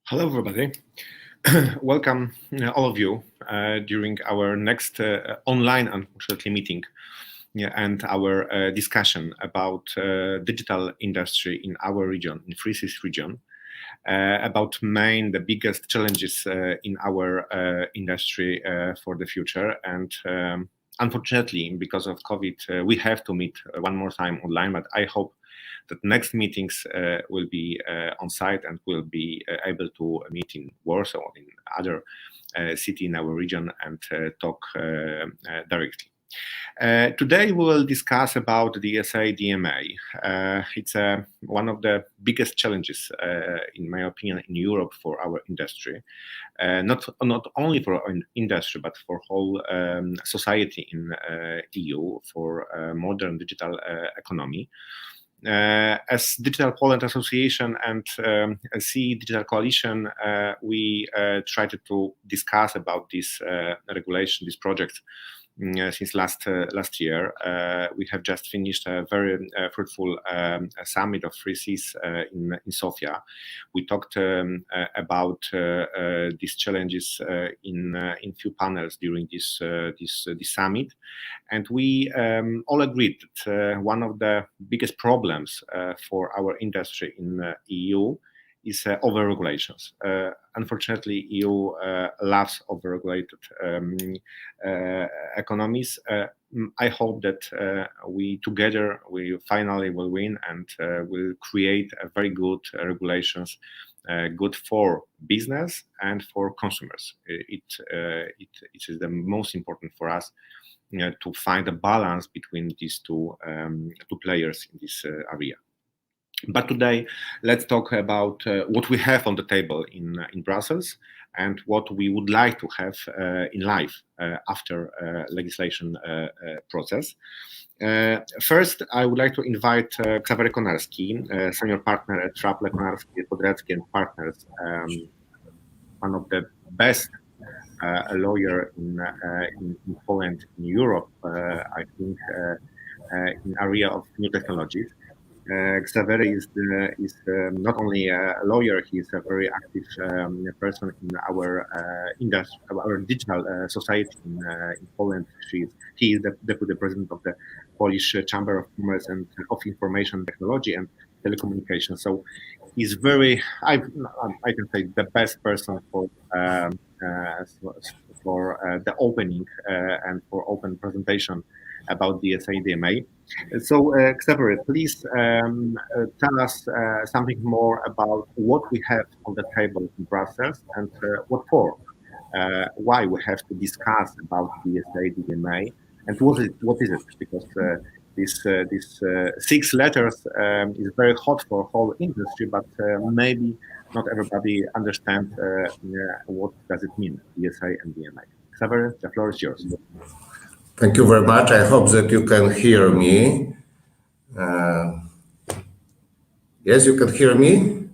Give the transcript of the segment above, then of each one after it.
Hello, everybody. Welcome, all of you, during our next online, unfortunately, meeting and our discussion about digital industry in our region, in Free Seas region, about the biggest challenges in our industry for the future. And unfortunately, because of COVID, we have to meet one more time online, but I hope that next meetings will be on site and will be able to meet in Warsaw or in other city in our region and talk directly. Today we will discuss about the DSA DMA. It's one of the biggest challenges, in my opinion, in Europe for our industry. Not only for our industry, but for whole society in EU for modern digital economy. As Digital Poland Association and CE Digital Coalition, we tried to discuss about this regulation, this project, since last year. We have just finished a very fruitful summit of Free Seas in Sofia. We talked about these challenges in few panels during this summit, and we all agreed that one of the biggest problems for our industry in EU is over-regulations. Unfortunately, EU loves over-regulated economies. I hope that we together finally will win and will create a very good regulations, good for business and for consumers. It is the most important for us to find a balance between these two players in this area. But today, let's talk about what we have on the table in Brussels and what we would like to have in life after legislation process. First, I would like to invite Xawery Konarski, senior partner at Traple Konarski Podrecki Partners, one of the best lawyer in Poland, in Europe, I think, in area of new technologies. Xawery is not only a lawyer, he is a very active person in our industry, our digital society in Poland. He is the deputy president of the Polish Chamber of Commerce and of Information Technology and Telecommunications. So he's very, I can say, the best person for the opening and for open presentation about DSA DMA. So, Xawery, please tell us something more about what we have on the table in Brussels and what for, why we have to discuss about DSA DMA and what is it? Because this 6 letters is very hot for whole industry, but maybe not everybody understand what does it mean, DSA and DMA. Xawery, the floor is yours. Thank you very much. I hope that you can hear me. Yes, you can hear me?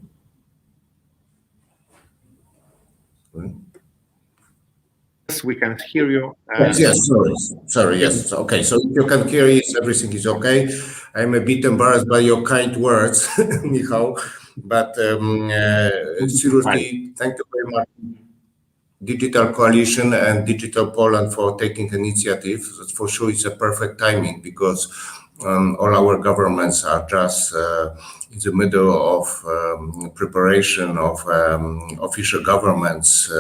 Yes, we can hear you. Yes, sorry, yes. Okay, so if you can hear us, everything is okay. I'm a bit embarrassed by your kind words, Michal, but seriously, thank you very much. Digital Coalition and Digital Poland for taking initiative. For sure, it's a perfect timing because all our governments are just in the middle of preparation of official governments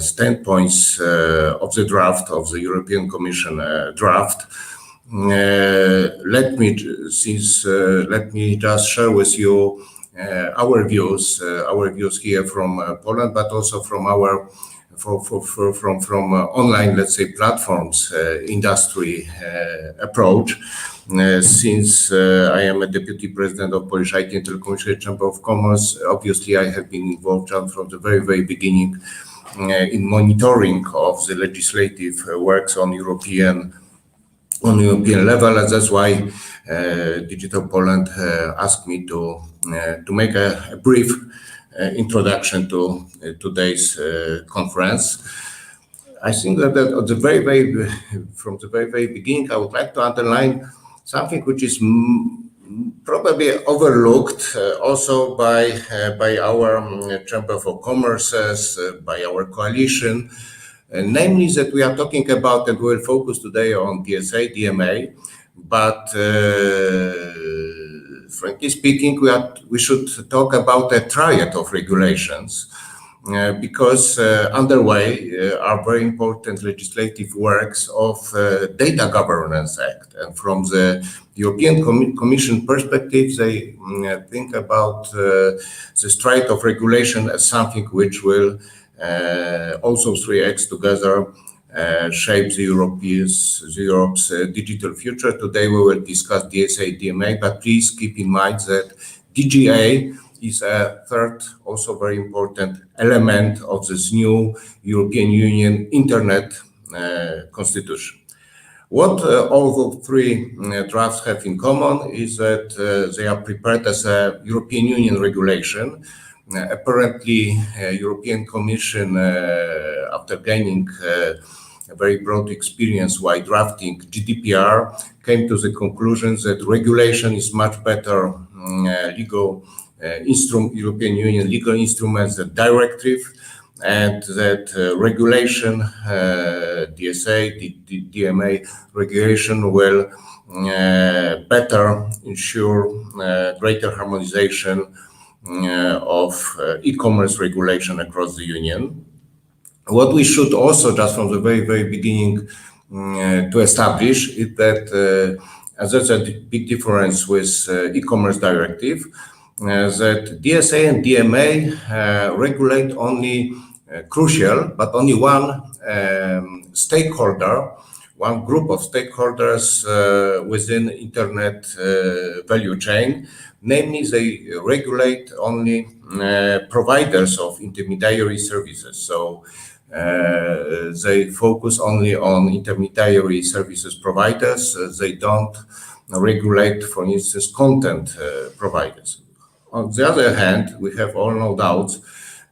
standpoints of the draft of the European Commission draft. Let me just share with you our views here from Poland, but also from our from online, let's say, platforms industry approach. Since I am a deputy president of Polish IT and Telecommunication Chamber of Commerce, obviously I have been involved from the very beginning in monitoring of the legislative works on European level, and that's why Digital Poland asked me to make a brief introduction to today's conference. I think that from the very beginning, I would like to underline something which is probably overlooked also by our Chamber for Commerce, by our coalition, namely that we are talking about, and we'll focus today on DSA, DMA, but frankly speaking, we should talk about a triad of regulations because underway are very important legislative works of Data Governance Act. And from the European Commission perspective, they think about this triad of regulation as something which will also 3X together shape the Europe's digital future. Today we will discuss DSA, DMA, but please keep in mind that DGA is a third, also very important element of this new European Union Internet Constitution. What all the three drafts have in common is that they are prepared as a European Union regulation. Apparently, European Commission, after gaining a very broad experience while drafting GDPR, came to the conclusion that regulation is much better legal European Union legal instruments than directive, and that regulation, DSA, DMA regulation will better ensure greater harmonization of e-commerce regulation across the Union. What we should also, just from the very, very beginning, to establish is that, as that's a big difference with e-commerce directive, that DSA and DMA regulate only crucial, but only one stakeholder, one group of stakeholders within Internet value chain. Namely, they regulate only providers of intermediary services. So they focus only on intermediary services providers. They don't regulate, for instance, content providers. On the other hand, we have all no doubts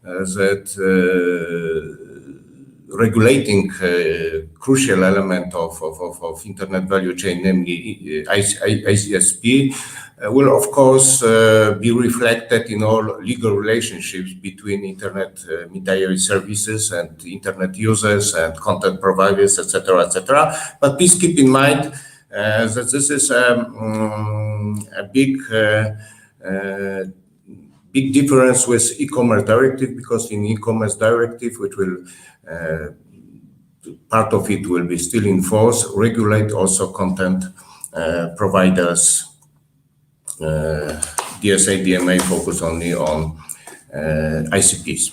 that regulating crucial element of internet value chain, namely ICSP, will of course be reflected in all legal relationships between internet intermediary services and internet users and content providers, etc., etc. But please keep in mind that this is a big difference with e-commerce directive, because in e-commerce directive, which will part of it will be still in force, regulate also content providers. DSA, DMA focus only on ICPs.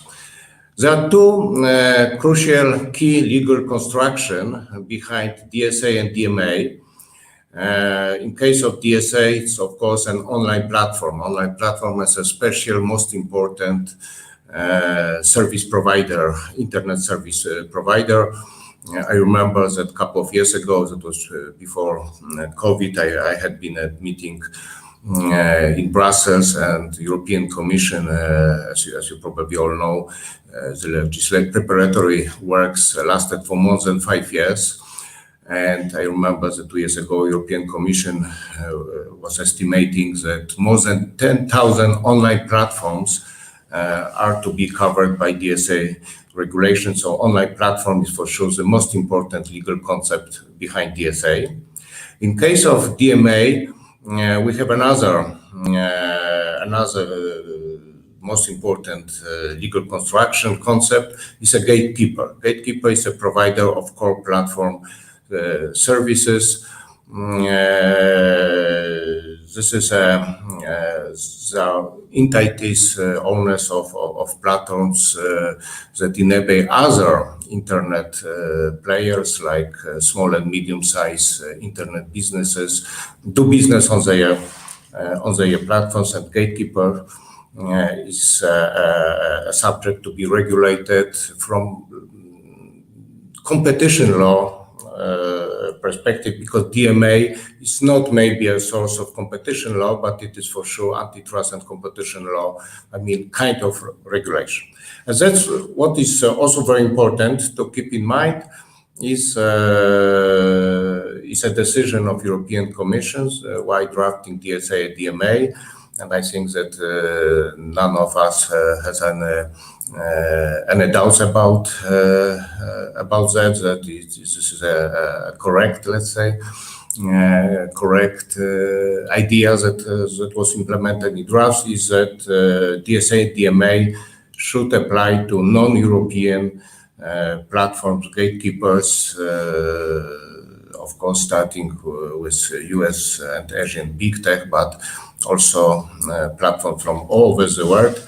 There are two crucial key legal construction behind DSA and DMA. In case of DSA, it's of course an online platform. Online platform is a special, most important service provider, internet service provider. I remember that a couple of years ago, that was before COVID, I had been at meeting in Brussels, and the European Commission, as you probably all know, the legislative preparatory works lasted for more than 5 years. And I remember that 2 years ago, European Commission was estimating that more than 10,000 online platforms are to be covered by DSA regulations. So online platform is for sure the most important legal concept behind DSA. In case of DMA, we have another most important legal construction concept is a gatekeeper. Gatekeeper is a provider of core platform services. This is the entities, owners of platforms that enable other internet players like small and medium-sized internet businesses do business on their platforms, and gatekeeper is a subject to be regulated from competition law perspective, because DMA is not maybe a source of competition law, but it is for sure antitrust and competition law, kind of regulation. And that's what is also very important to keep in mind, is a decision of European Commissions while drafting DSA and DMA, and I think that none of us has any doubts about that. That this is a correct, let's say, correct idea that was implemented in drafts is that DSA and DMA should apply to non-European platforms, gatekeepers, of course, starting with US and Asian big tech, but also platforms from all over the world,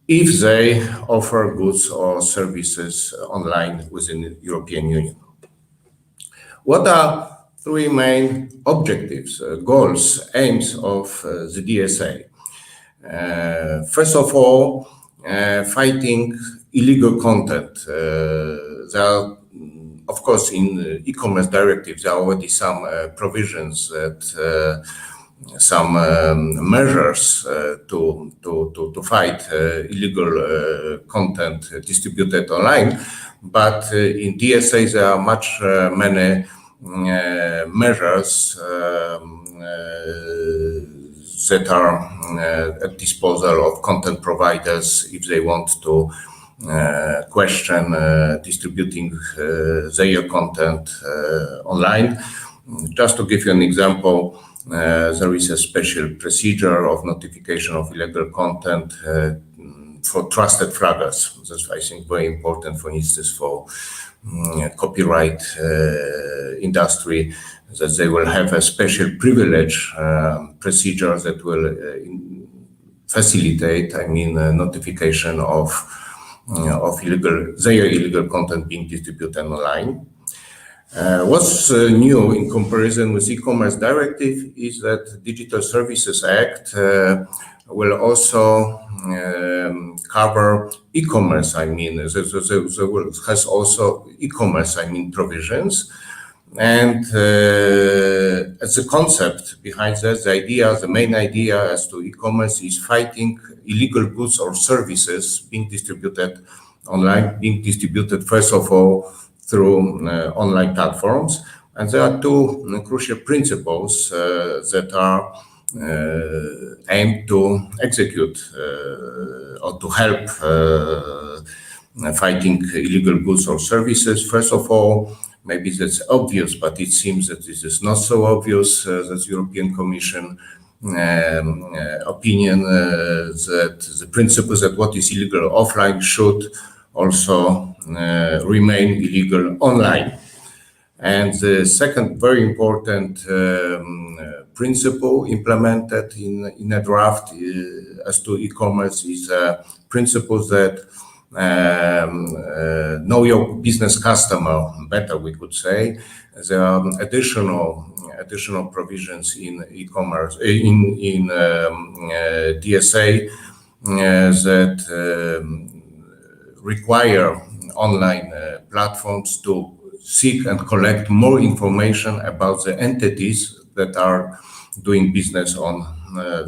if they offer goods or services online within the European Union. What are three main objectives, goals, aims of the DSA? First of all, fighting illegal content. There are, of course, in e-commerce directives, there are already some provisions that some measures to fight illegal content distributed online, but in DSA there are many measures that are at disposal of content providers if they want to question distributing their content online. Just to give you an example, there is a special procedure of notification of illegal content for trusted flaggers. That's, I think, very important, for instance, for copyright industry, that they will have a special privilege procedure that will facilitate, notification of their illegal content being distributed online. What's new in comparison with e-commerce directive is that Digital Services Act will also cover e-commerce. Has also e-commerce, provisions. And as a concept behind that, the main idea as to e-commerce is fighting illegal goods or services being distributed online, being distributed first of all through online platforms. And there are two crucial principles that are aimed to execute or to help fighting illegal goods or services. First of all, maybe that's obvious, but it seems that this is not so obvious. That's European Commission opinion that the principles that what is illegal offline should also remain illegal online. And the second very important principle implemented in a draft as to e-commerce is principles that know your business customer better, we could say. There are additional provisions in e-commerce in DSA that require online platforms to seek and collect more information about the entities that are doing business on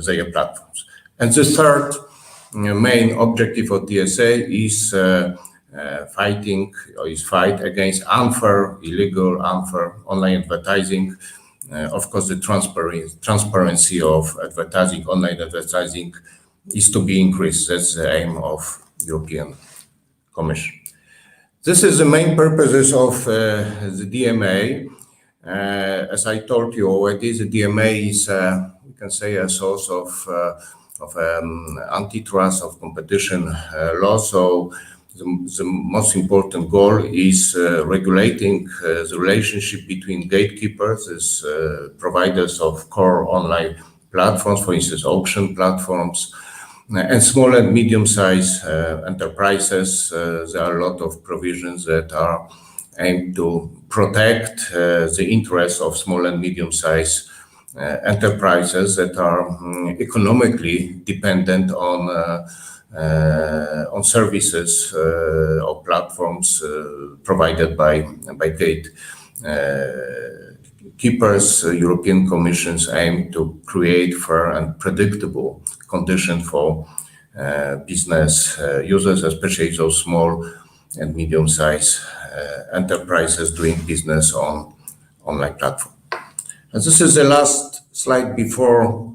their platforms. And the third main objective of DSA is fight against illegal, unfair online advertising. Of course, the transparency of advertising, online advertising, is to be increased. That's the aim of European Commission. This is the main purposes of the DMA. As I told you already, the DMA is, we can say, a source of antitrust, of competition law. So the most important goal is regulating the relationship between gatekeepers, as providers of core online platforms, for instance, auction platforms, and small and medium-sized enterprises. There are a lot of provisions that are aimed to protect the interests of small and medium-sized enterprises that are economically dependent on services or platforms provided by gatekeepers. European Commission's aim to create fair and predictable conditions for business users, especially those small and medium-sized enterprises doing business on online platform. And this is the last slide before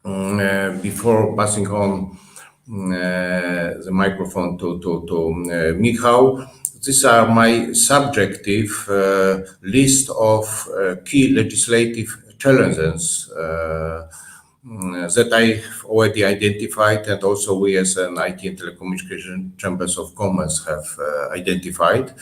passing on the microphone to Michal. These are my subjective list of key legislative challenges that I've already identified, and also we as an IT and Telecommunication Chambers of Commerce have identified.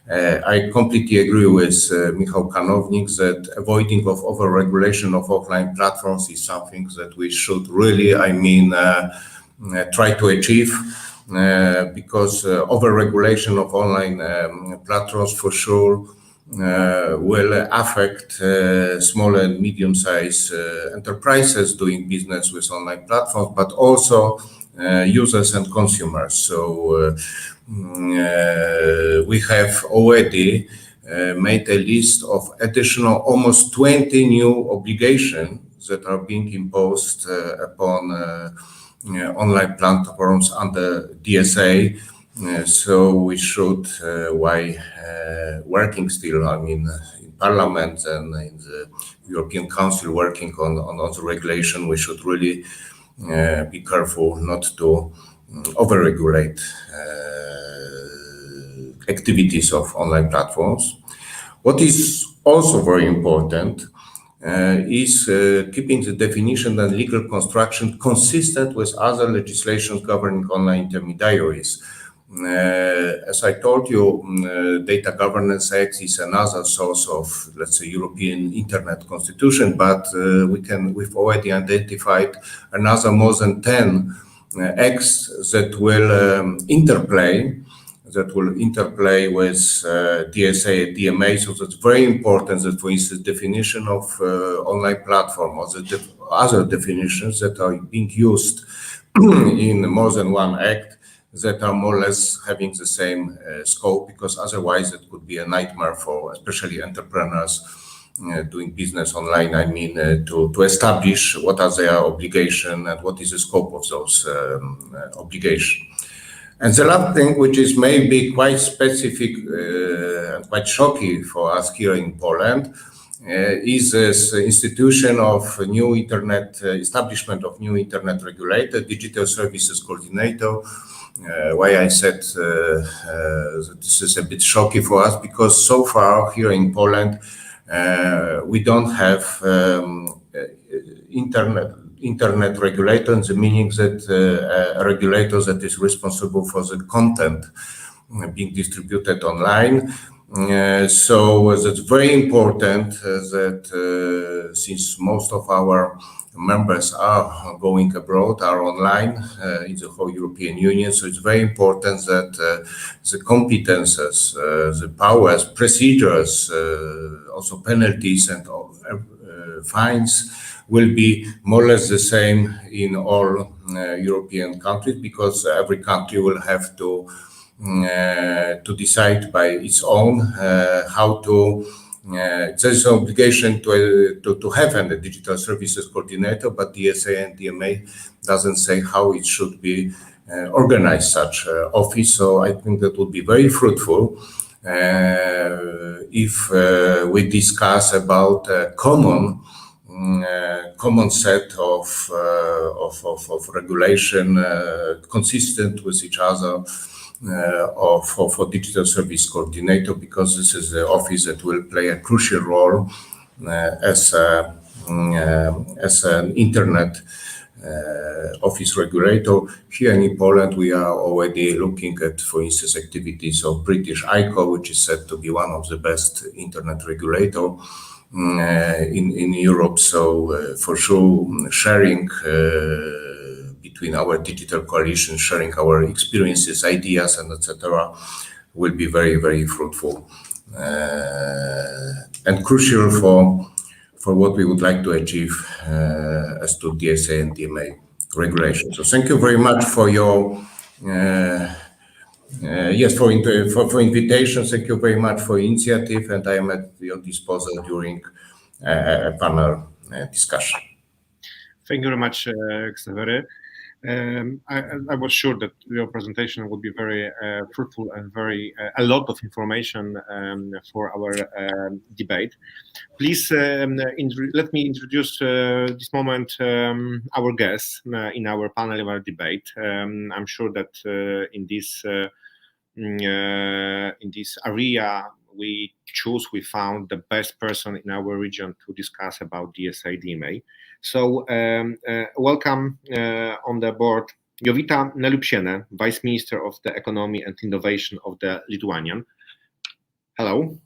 I completely agree with Michal Kanownik that avoiding of over-regulation of offline platforms is something that we should really, try to achieve, because over-regulation of online platforms for sure will affect small and medium-sized enterprises doing business with online platforms, but also users and consumers. So we have already made a list of additional almost 20 new obligations that are being imposed upon online platforms under DSA. So we should, while working still, in Parliament and in the European Council working on the regulation, we should really be careful not to over-regulate activities of online platforms. What is also very important is keeping the definition and legal construction consistent with other legislations governing online intermediaries. As I told you, Data Governance Act is another source of, let's say, European Internet Constitution, but we've already identified another more than 10 acts that will interplay with DSA and DMA. So that's very important that, for instance, definition of online platform or the other definitions that are being used in more than one act that are more or less having the same scope, because otherwise it could be a nightmare for especially entrepreneurs doing business online. To establish what are their obligations and what is the scope of those obligations. And the last thing, which is maybe quite specific and quite shocking for us here in Poland, is this institution of new internet, establishment of new internet regulator, digital services coordinator. Why I said that this is a bit shocking for us, because so far here in Poland, we don't have internet regulator, in the meaning that a regulator that is responsible for the content being distributed online. So that's very important that since most of our members are going abroad, are online in the whole European Union, so it's very important that the competences, the powers, procedures, also penalties and fines will be more or less the same in all European countries, because every country will have to decide by its own how to. There's an obligation to have a digital services coordinator, but DSA and DMA doesn't say how it should be organized, such office. So I think that would be very fruitful if we discuss about a common set of regulation consistent with each other for digital service coordinator, because this is the office that will play a crucial role as an internet office regulator. Here in Poland, we are already looking at, for instance, activities of British ICO, which is said to be one of the best internet regulator in Europe. So for sure, sharing between our digital coalition, sharing our experiences, ideas, and etc., will be very, very fruitful and crucial for what we would like to achieve as to DSA and DMA regulation. So thank you very much for your for invitation. Thank you very much for initiative, and I am at your disposal during a panel discussion. Thank you very much, Xawery. I was sure that your presentation would be very fruitful and very a lot of information for our debate. Please let me introduce this moment our guests in our panel, our debate. I'm sure that in this area we found the best person in our region to discuss about DSA DMA. So welcome on the board Jovita Nelupsiene, Vice Minister of the Economy and Innovation of the Lithuanian. Hello.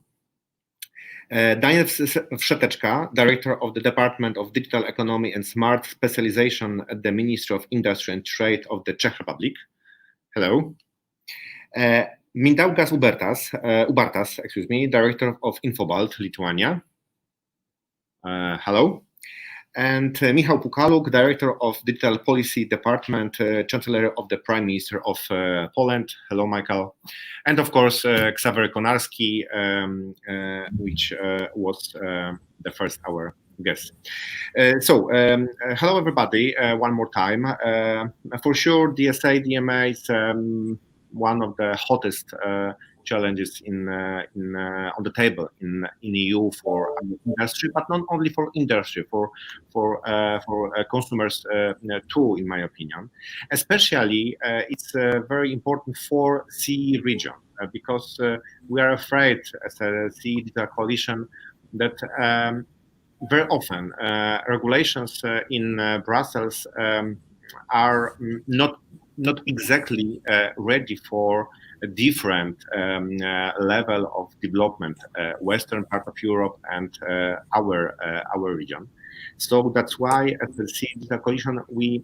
Daniel Wszeteczka, Director of the Department of Digital Economy and Smart Specialization at the Ministry of Industry and Trade of the Czech Republic. Hello. Mindaugas Ubartas, Director of Infobalt, Lithuania. Hello. And Michal Pukaluk, Director of Digital Policy Department, Chancellor of the Prime Minister of Poland. Hello, Michal. And of course, Xawery Konarski, which was the first our guest. Hello, everybody, one more time. For sure, DSA, DMA is one of the hottest challenges on the table in EU for industry, but not only for industry, for consumers too, in my opinion. Especially, it's very important for CE region because we are afraid as a CE Digital Coalition that very often regulations in Brussels are not exactly ready for a different level of development, western part of Europe and our region. So that's why at the CE Digital Coalition we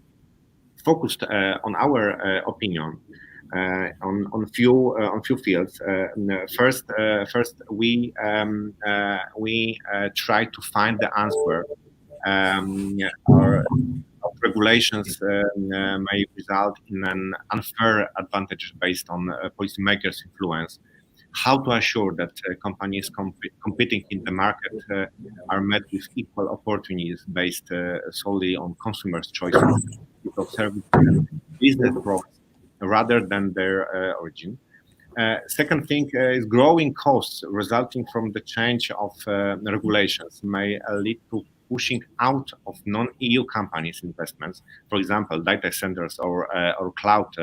focused on our opinion on few fields. First, we try to find the answer. Regulations may result in an unfair advantage based on policymakers' influence. How to assure that companies competing in the market are met with equal opportunities based solely on consumers' choices of service and business progress rather than their origin. Second thing is growing costs resulting from the change of regulations may lead to pushing out of non-EU companies' investments, for example, data centers or cloud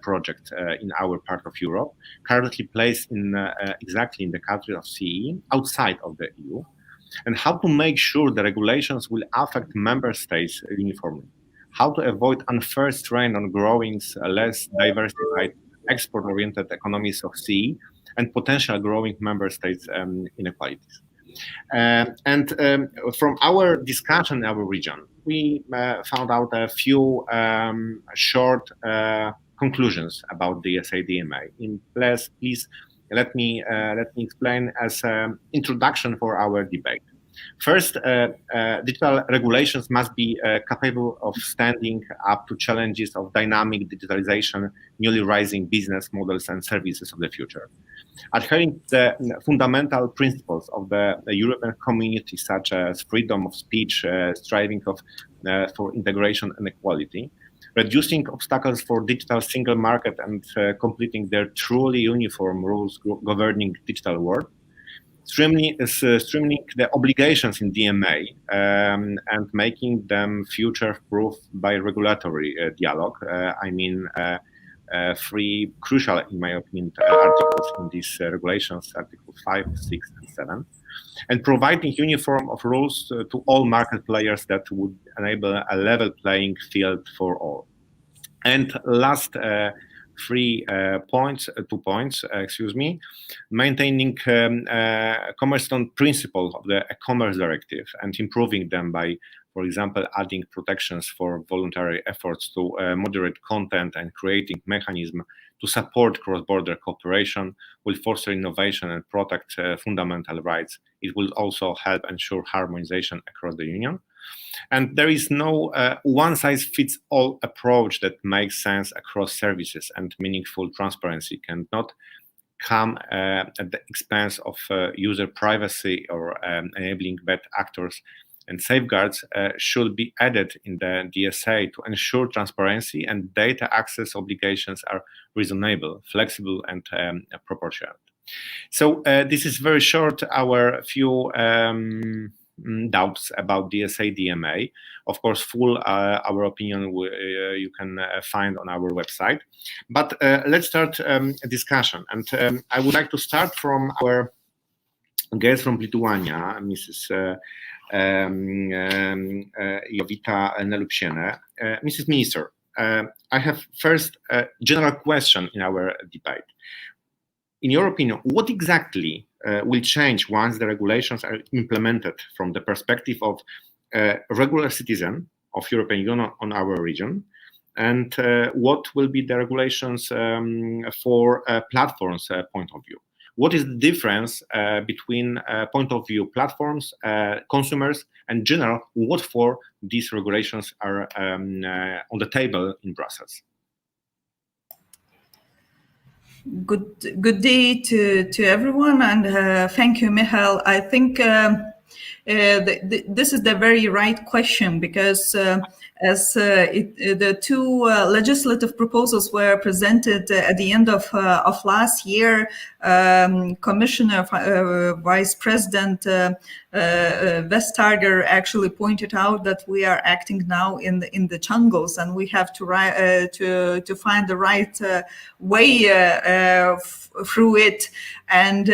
projects in our part of Europe, currently placed in exactly in the country of CE, outside of the EU, and how to make sure the regulations will affect member states uniformly, how to avoid unfair strain on growing, less diversified, export-oriented economies of CE, and potential growing member states inequalities. From our discussion in our region, we found out a few short conclusions about the DSA DMA. Please let me explain as an introduction for our debate. First, digital regulations must be capable of standing up to challenges of dynamic digitalization, newly rising business models and services of the future. Adhering to the fundamental principles of the European community, such as freedom of speech, striving for integration and equality, reducing obstacles for digital single market and completing their truly uniform rules governing digital world, streamlining the obligations in DMA and making them future-proof by regulatory dialogue. Three crucial, in my opinion, articles in these regulations, Article 5, 6, and 7, and providing uniform of rules to all market players that would enable a level playing field for all. And last two points, maintaining cornerstone principles of the e-commerce directive and improving them by, for example, adding protections for voluntary efforts to moderate content and creating mechanisms to support cross-border cooperation will foster innovation and protect fundamental rights. It will also help ensure harmonization across the Union. And there is no one-size-fits-all approach that makes sense across services, and meaningful transparency cannot come at the expense of user privacy or enabling bad actors and safeguards should be added in the DSA to ensure transparency and data access obligations are reasonable, flexible, and proportionate. So this is very short our few doubts about DSA DMA. Of course, full our opinion you can find on our website. But let's start a discussion. And I would like to start from our guest from Lithuania, Mrs. Jovita Nelupsiene. Mrs. Minister, I have first a general question in our debate. In your opinion, what exactly will change once the regulations are implemented from the perspective of a regular citizen of European Union on our region? And what will be the regulations for platforms' point of view? What is the difference between point of view platforms, consumers, and general? What for these regulations are on the table in Brussels? Good day to everyone, and thank you, Michal. I think this is the very right question, because as the two legislative proposals were presented at the end of last year, Commissioner Vice President Vestager actually pointed out that we are acting now in the jungles, and we have to find the right way through it, and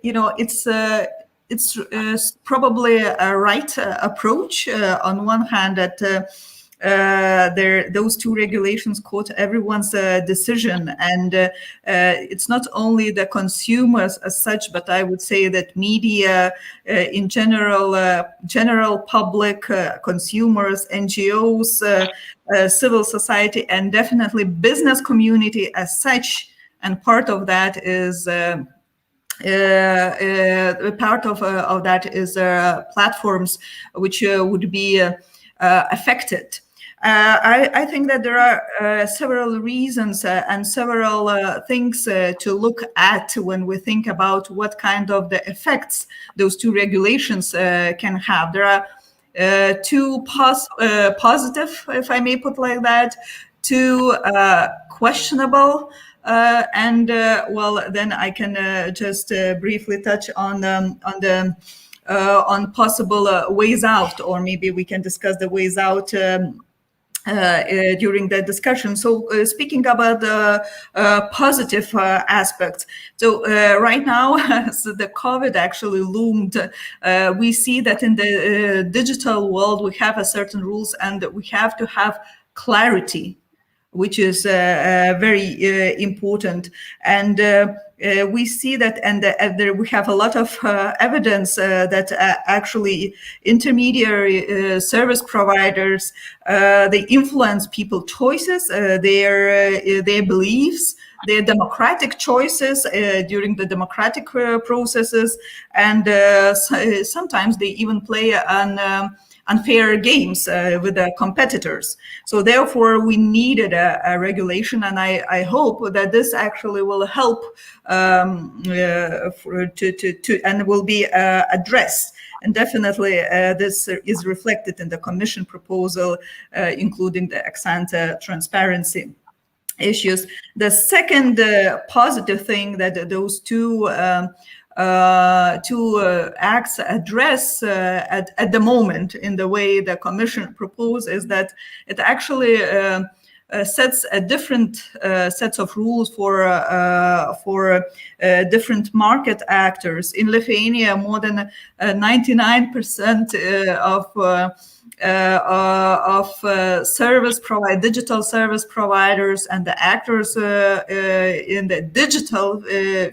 you know, it's probably a right approach. On one hand, that those two regulations quote everyone's decision, and it's not only the consumers as such, but I would say that media in general public, consumers, NGOs, civil society, and definitely business community as such. And part of that is platforms which would be affected. I think that there are several reasons and several things to look at when we think about what kind of the effects those two regulations can have. There are two positive, if I may put like that, two questionable. Well, then I can just briefly touch on possible ways out, or maybe we can discuss the ways out during the discussion. So speaking about the positive aspects, so right now, as the COVID actually loomed, we see that in the digital world we have a certain rules, and we have to have clarity, which is very important. And we see that, and there we have a lot of evidence that actually intermediary service providers, they influence people's choices, their beliefs, their democratic choices during the democratic processes, and sometimes they even play an unfair games with the competitors. So therefore, we needed a regulation, and I hope that this actually will help and will be addressed. And definitely, this is reflected in the Commission proposal, including the ex-ante transparency issues. The second positive thing that those two acts address at the moment in the way the Commission proposed is that it actually sets a different sets of rules for different market actors. In Lithuania, more than 99% of digital service providers and the actors in the digital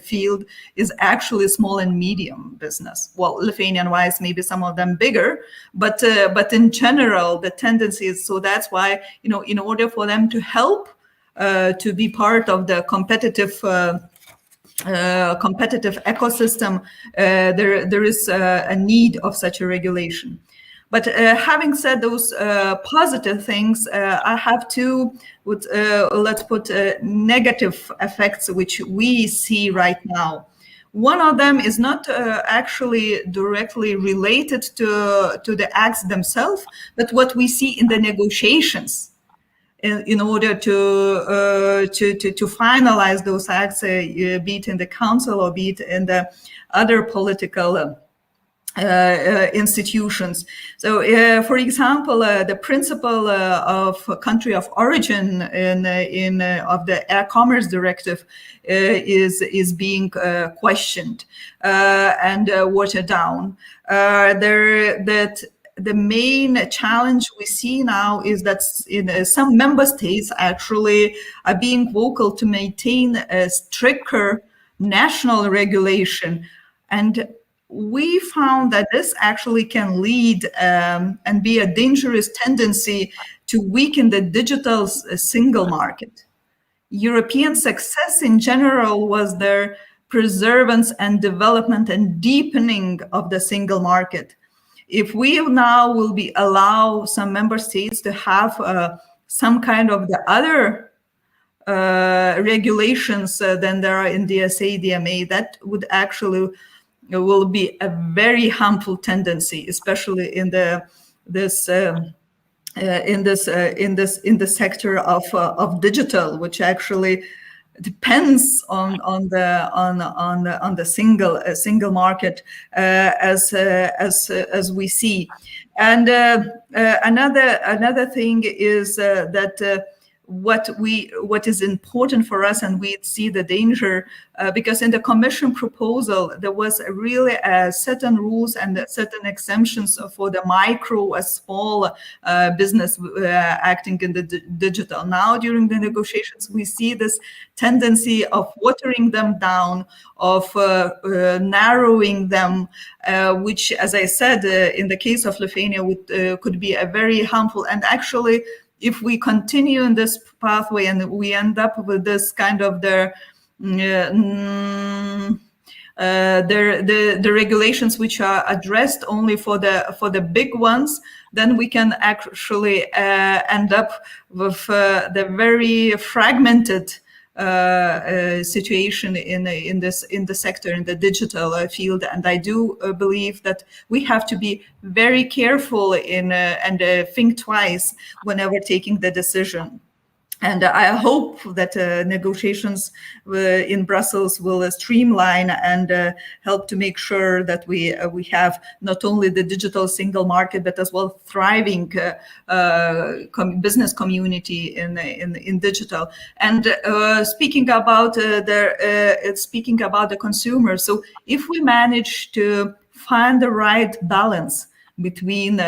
field is actually small and medium business. Well, Lithuanian-wise, maybe some of them bigger, but in general, the tendency is, so that's why, you know, in order for them to help to be part of the competitive ecosystem, there is a need of such a regulation. But having said those positive things, I have two, let's put negative effects which we see right now. One of them is not actually directly related to the acts themselves, but what we see in the negotiations in order to finalize those acts, be it in the council or be it in the other political institutions. So, for example, the principle of country of origin of the Air Commerce Directive is being questioned and watered down. The main challenge we see now is that in some member states actually are being vocal to maintain a stricter national regulation, and we found that this actually can lead and be a dangerous tendency to weaken the digital single market. European success in general was their preservance and development and deepening of the single market. If we now will be allow some member states to have some kind of the other regulations than there are in DSA, DMA, that would actually will be a very harmful tendency, especially in the sector of digital, which actually depends on the single market as we see. And another thing is that what is important for us, and we see the danger because in the Commission proposal there was really certain rules and certain exemptions for the micro, a small business acting in the digital. Now during the negotiations we see this tendency of watering them down, of narrowing them, which, as I said, in the case of Lithuania could be a very harmful. And actually, if we continue in this pathway and we end up with this kind of the regulations which are addressed only for the big ones, then we can actually end up with the very fragmented situation in the sector, in the digital field. And I do believe that we have to be very careful and think twice whenever taking the decision. And I hope that negotiations in Brussels will streamline and help to make sure that we have not only the digital single market, but as well thriving business community in digital. And speaking about the consumer, so if we manage to find the right balance between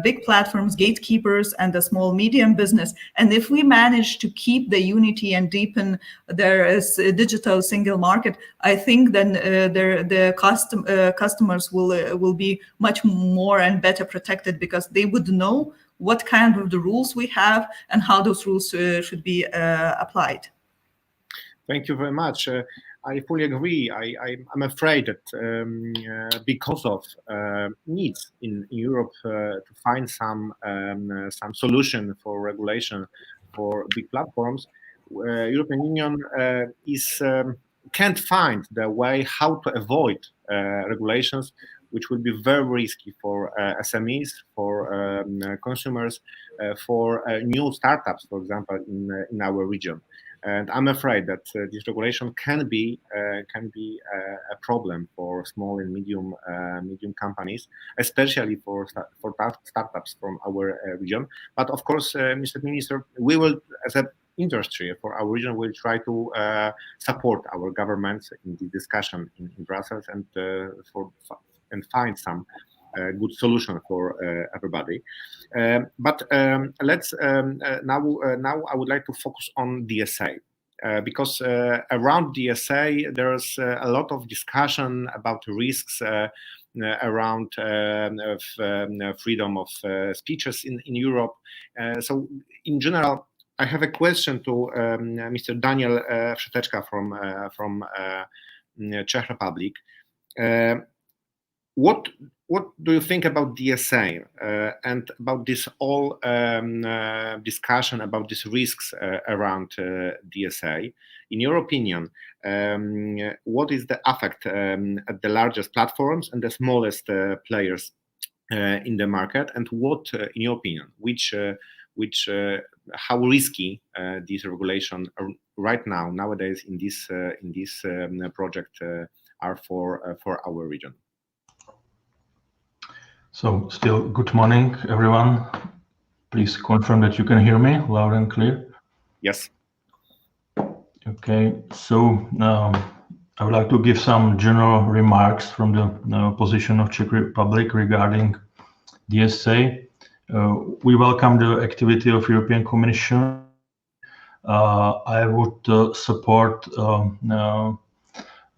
big platforms, gatekeepers, and the small medium business, and if we manage to keep the unity and deepen their digital single market, I think then the customers will be much more and better protected, because they would know what kind of the rules we have and how those rules should be applied. Thank you very much. I fully agree. I'm afraid that because of needs in Europe to find some solution for regulation for big platforms, European Union can't find the way how to avoid regulations, which will be very risky for SMEs, for consumers, for new startups, for example, in our region. And I'm afraid that this regulation can be a problem for small and medium companies, especially for startups from our region. But of course, Mr. Minister, we will, as an industry for our region, will try to support our governments in the discussion in Brussels and find some good solution for everybody. But let's now I would like to focus on DSA because around DSA there's a lot of discussion about risks around freedom of speeches in Europe. So in general, I have a question to Mr. Daniel Wszeteczka from Czech Republic. What what do you think about DSA and about this whole discussion about these risks around DSA? In your opinion, what is the effect at the largest platforms and the smallest players in the market, and what, in your opinion, how risky these regulations are right now nowadays in this project are for our region? So still good morning, everyone. Please confirm that you can hear me loud and clear. Yes. Okay, so I would like to give some general remarks from the position of Czech Republic regarding DSA. We welcome the activity of European Commission. I would support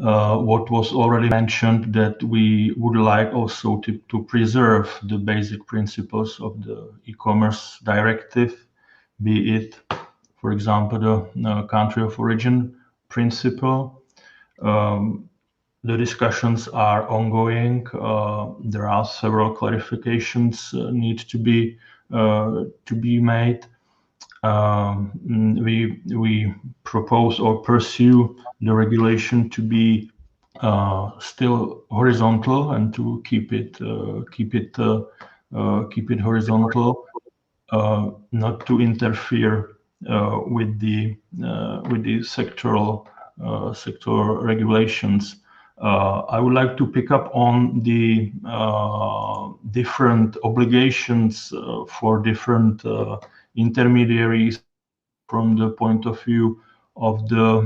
what was already mentioned, that we would like also to preserve the basic principles of the e-commerce directive, be it, for example, the country of origin principle. The discussions are ongoing. There are several clarifications need to be made. We propose or pursue the regulation to be still horizontal and to keep it horizontal, not to interfere with the sectoral regulations. I would like to pick up on the different obligations for different intermediaries from the point of view of the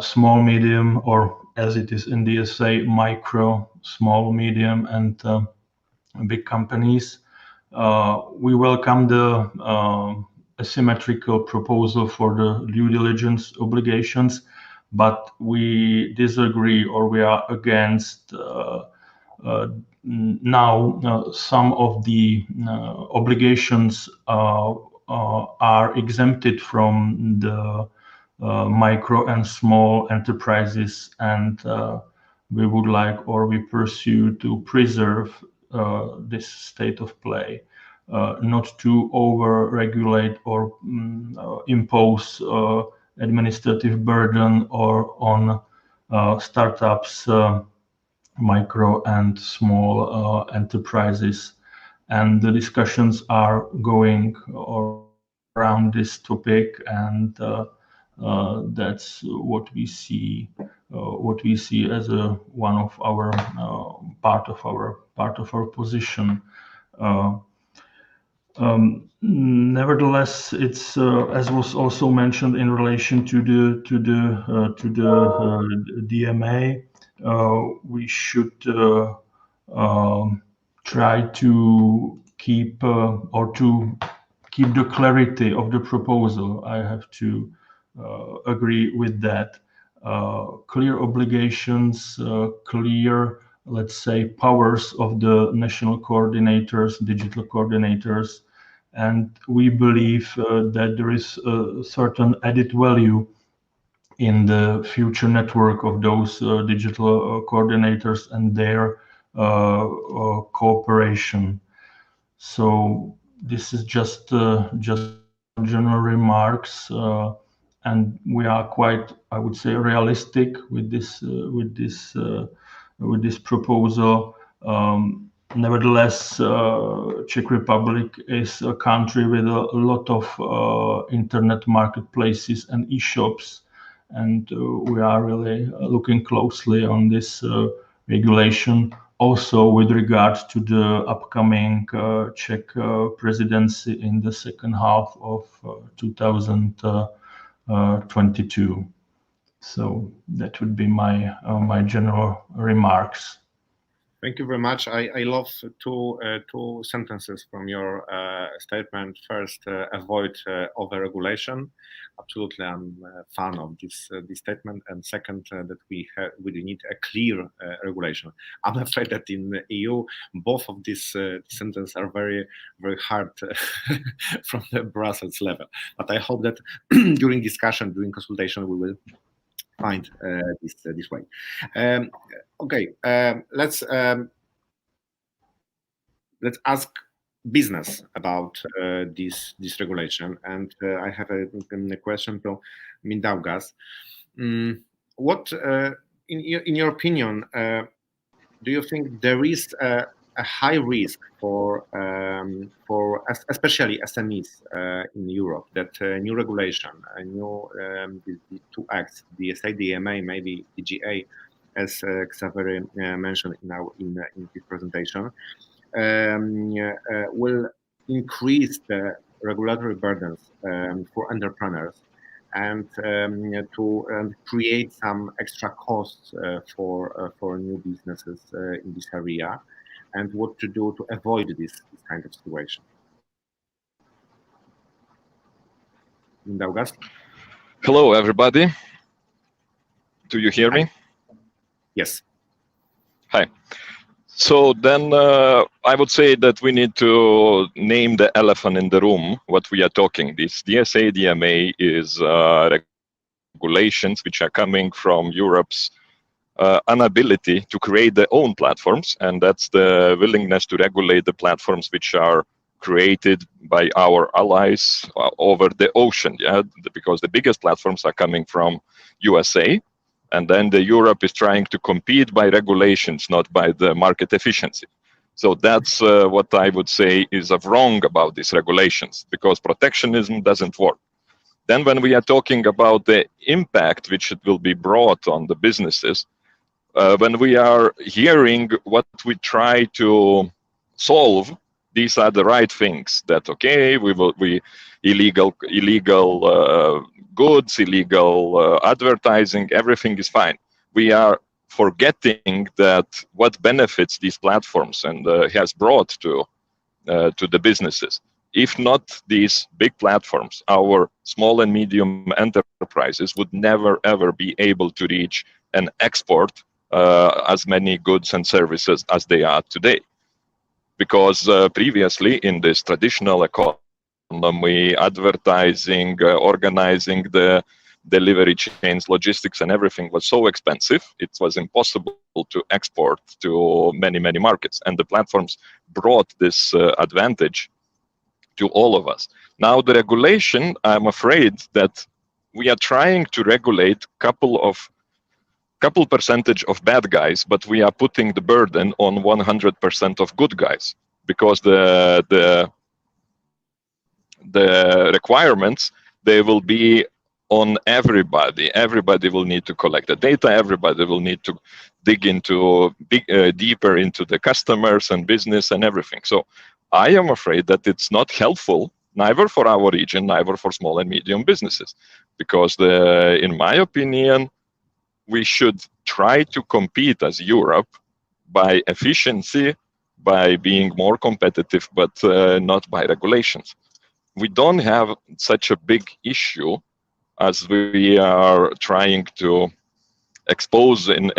small, medium, or as it is in DSA, micro, small, medium, and big companies. We welcome the asymmetrical proposal for the due diligence obligations, but we disagree, or we are against now some of the obligations are exempted from the micro and small enterprises, and we would like, or we pursue, to preserve this state of play, not to over-regulate or impose administrative burden or on startups, micro and small enterprises. And the discussions are going around this topic, and that's what we see as one of our part of our position. Nevertheless, it's as was also mentioned in relation to the DMA. We should try to keep the clarity of the proposal. I have to agree with that. Clear obligations, clear, let's say, powers of the national coordinators, digital coordinators, and we believe that there is a certain added value in the future network of those digital coordinators and their cooperation. So this is just general remarks, and we are quite, I would say, realistic with this proposal. Nevertheless, Czech Republic is a country with a lot of internet marketplaces and e-shops, and we are really looking closely on this regulation, also with regards to the upcoming Czech presidency in the second half of 2022. So that would be my general remarks. Thank you very much. I love two sentences from your statement. First, avoid over-regulation. Absolutely, I'm a fan of this statement. And second, that we need a clear regulation. I'm afraid that in the EU, both of these sentences are very, very hard from the Brussels level. But I hope that during discussion, during consultation, we will find this way. Okay, let's ask business about this regulation, and I have a question to Mindaugas. What, in your opinion, do you think there is a high risk for especially SMEs in Europe that new regulation, new the two acts, DSA, DMA, maybe DGA, as Xawery mentioned in his presentation, will increase the regulatory burdens for entrepreneurs and to create some extra costs for new businesses in this area, and what to do to avoid this kind of situation. Mindaugas? Hello, everybody. Do you hear me? Yes. Hi. So then I would say that we need to name the elephant in the room, what we are talking. This DSA, DMA is regulations which are coming from Europe's inability to create their own platforms, and that's the willingness to regulate the platforms which are created by our allies over the ocean, yeah, because the biggest platforms are coming from USA, and then Europe is trying to compete by regulations, not by the market efficiency. So that's what I would say is wrong about these regulations, because protectionism doesn't work. Then when we are talking about the impact which it will be brought on the businesses, when we are hearing what we try to solve, these are the right things. That okay, we illegal goods, illegal advertising, everything is fine. We are forgetting that what benefits these platforms and has brought to the businesses. If not these big platforms, our small and medium enterprises would never ever be able to reach and export as many goods and services as they are today. Because previously in this traditional economy, advertising, organizing the delivery chains, logistics and everything was so expensive, it was impossible to export to many, many markets. And the platforms brought this advantage to all of us. Now the regulation, I'm afraid that we are trying to regulate couple percentage of bad guys, but we are putting the burden on 100% of good guys, because the requirements, they will be on everybody. Everybody will need to collect the data. Everybody will need to dig into deeper into the customers and business and everything. So I am afraid that it's not helpful, neither for our region, neither for small and medium businesses, because in my opinion, we should try to compete as Europe by efficiency, by being more competitive, but not by regulations. We don't have such a big issue as we are trying to expose and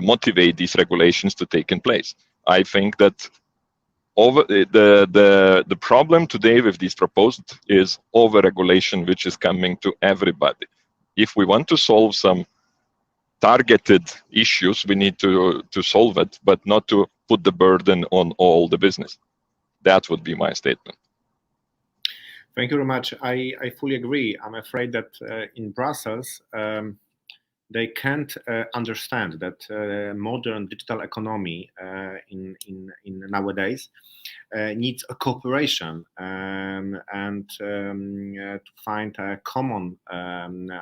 motivate these regulations to take in place. I think that the problem today with these proposed is over-regulation, which is coming to everybody. If we want to solve some targeted issues, we need to solve it, but not to put the burden on all the business. That would be my statement. Thank you very much. I fully agree. I'm afraid that in Brussels, they can't understand that modern digital economy in nowadays needs a cooperation and to find common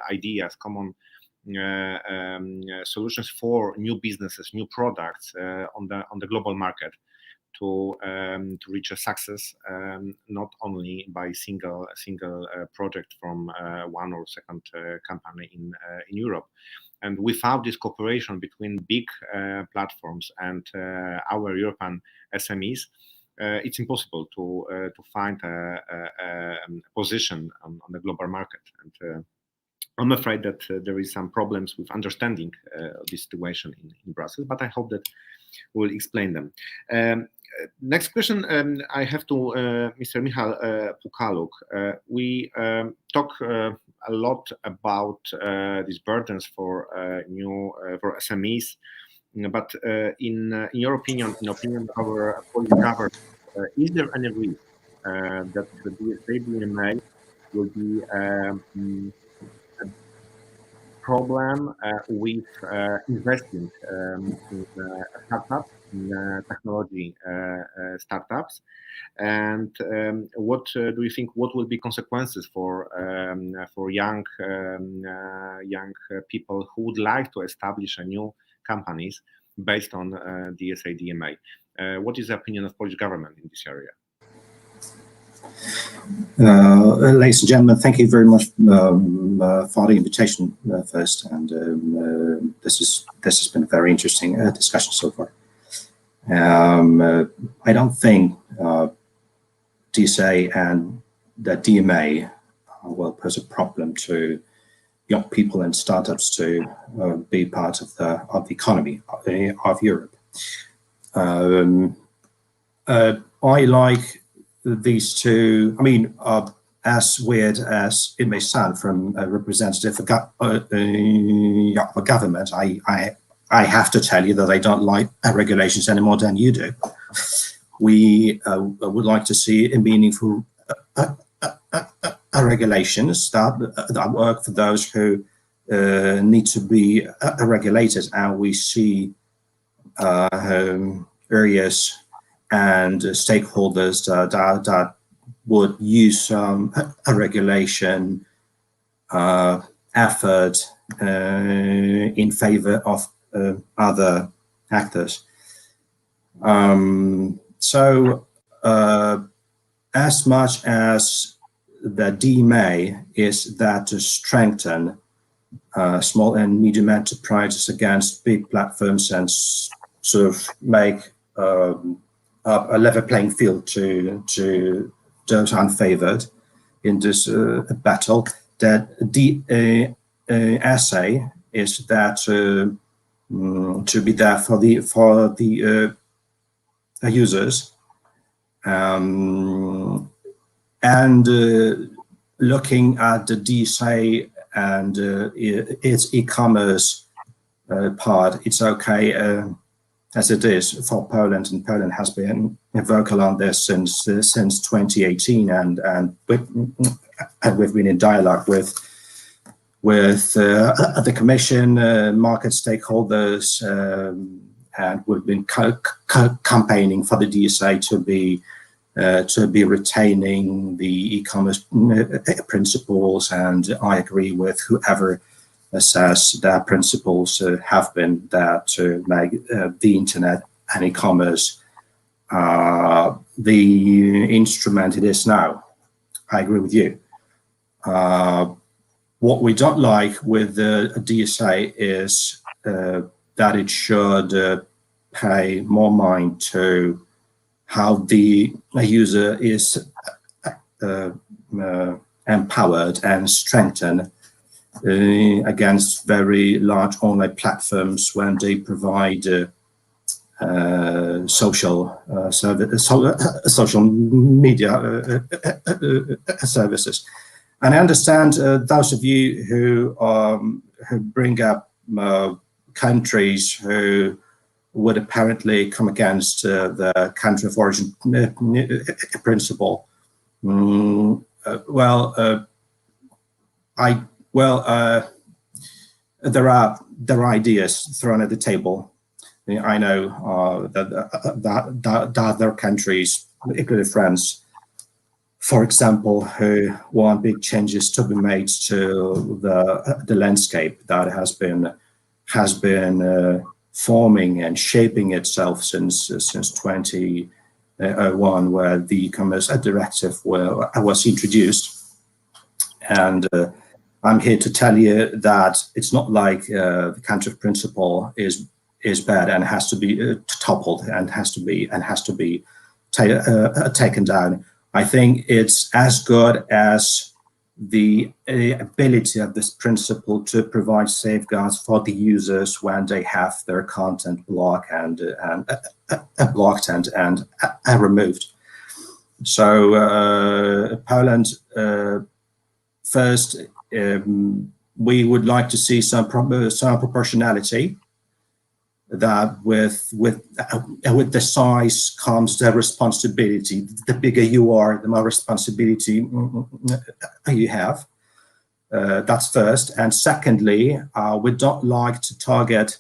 ideas, common solutions for new businesses, new products on the global market to reach a success, not only by single project from one or second company in Europe. And without this cooperation between big platforms and our European SMEs, it's impossible to find a position on the global market. And I'm afraid that there is some problems with understanding this situation in Brussels, but I hope that we'll explain them. Next question I have to Mr. Michal Pukaluk. We talk a lot about these burdens for for SMEs. But in your opinion, in opinion of our Polish government, is there any risk that the DSA DMA will be a problem with investing in startups, in technology startups? And what do you think? What will be consequences for young people who would like to establish a new companies based on DSA DMA? What is the opinion of Polish government in this area? Ladies and gentlemen, thank you very much for the invitation first, and this has been a very interesting discussion so far. I don't think DSA and the DMA will pose a problem to young people and startups to be part of the economy of Europe. I like these two. I mean, as weird as it may sound from a representative of government, I have to tell you that I don't like regulations any more than you do. We would like to see a meaningful regulations that work for those who need to be regulated, and we see areas and stakeholders that would use a regulation effort in favor of other actors. So as much as the DMA is that to strengthen small and medium enterprises against big platforms and sort of make a level playing field to those unfavored in this battle, that the DSA is that to be there for the users, and looking at the DSA and its e-commerce part, it's okay as it is for Poland, and Poland has been vocal on this since 2018, and we've been in dialogue with the Commission, market stakeholders, and we've been campaigning for the DSA to be retaining the e-commerce principles, and I agree with whoever says that principles have been there to make the internet and e-commerce the instrument it is now. I agree with you. What we don't like with the DSA is that it should pay more mind to how the user is empowered and strengthened against very large online platforms when they provide social media services. And I understand those of you who bring up countries who would apparently come against the country of origin principle. There are ideas thrown at the table. I know that other countries, including France, for example, who want big changes to be made to the landscape that has been forming and shaping itself since 2001, where the e-commerce directive was introduced. And I'm here to tell you that it's not like the country of principle is bad and has to be toppled and has to be taken down. I think it's as good as the ability of this principle to provide safeguards for the users when they have their content blocked and removed. So Poland first we would like to see some proportionality, that with the size comes the responsibility. The bigger you are, the more responsibility you have. That's first. And secondly, we don't like to target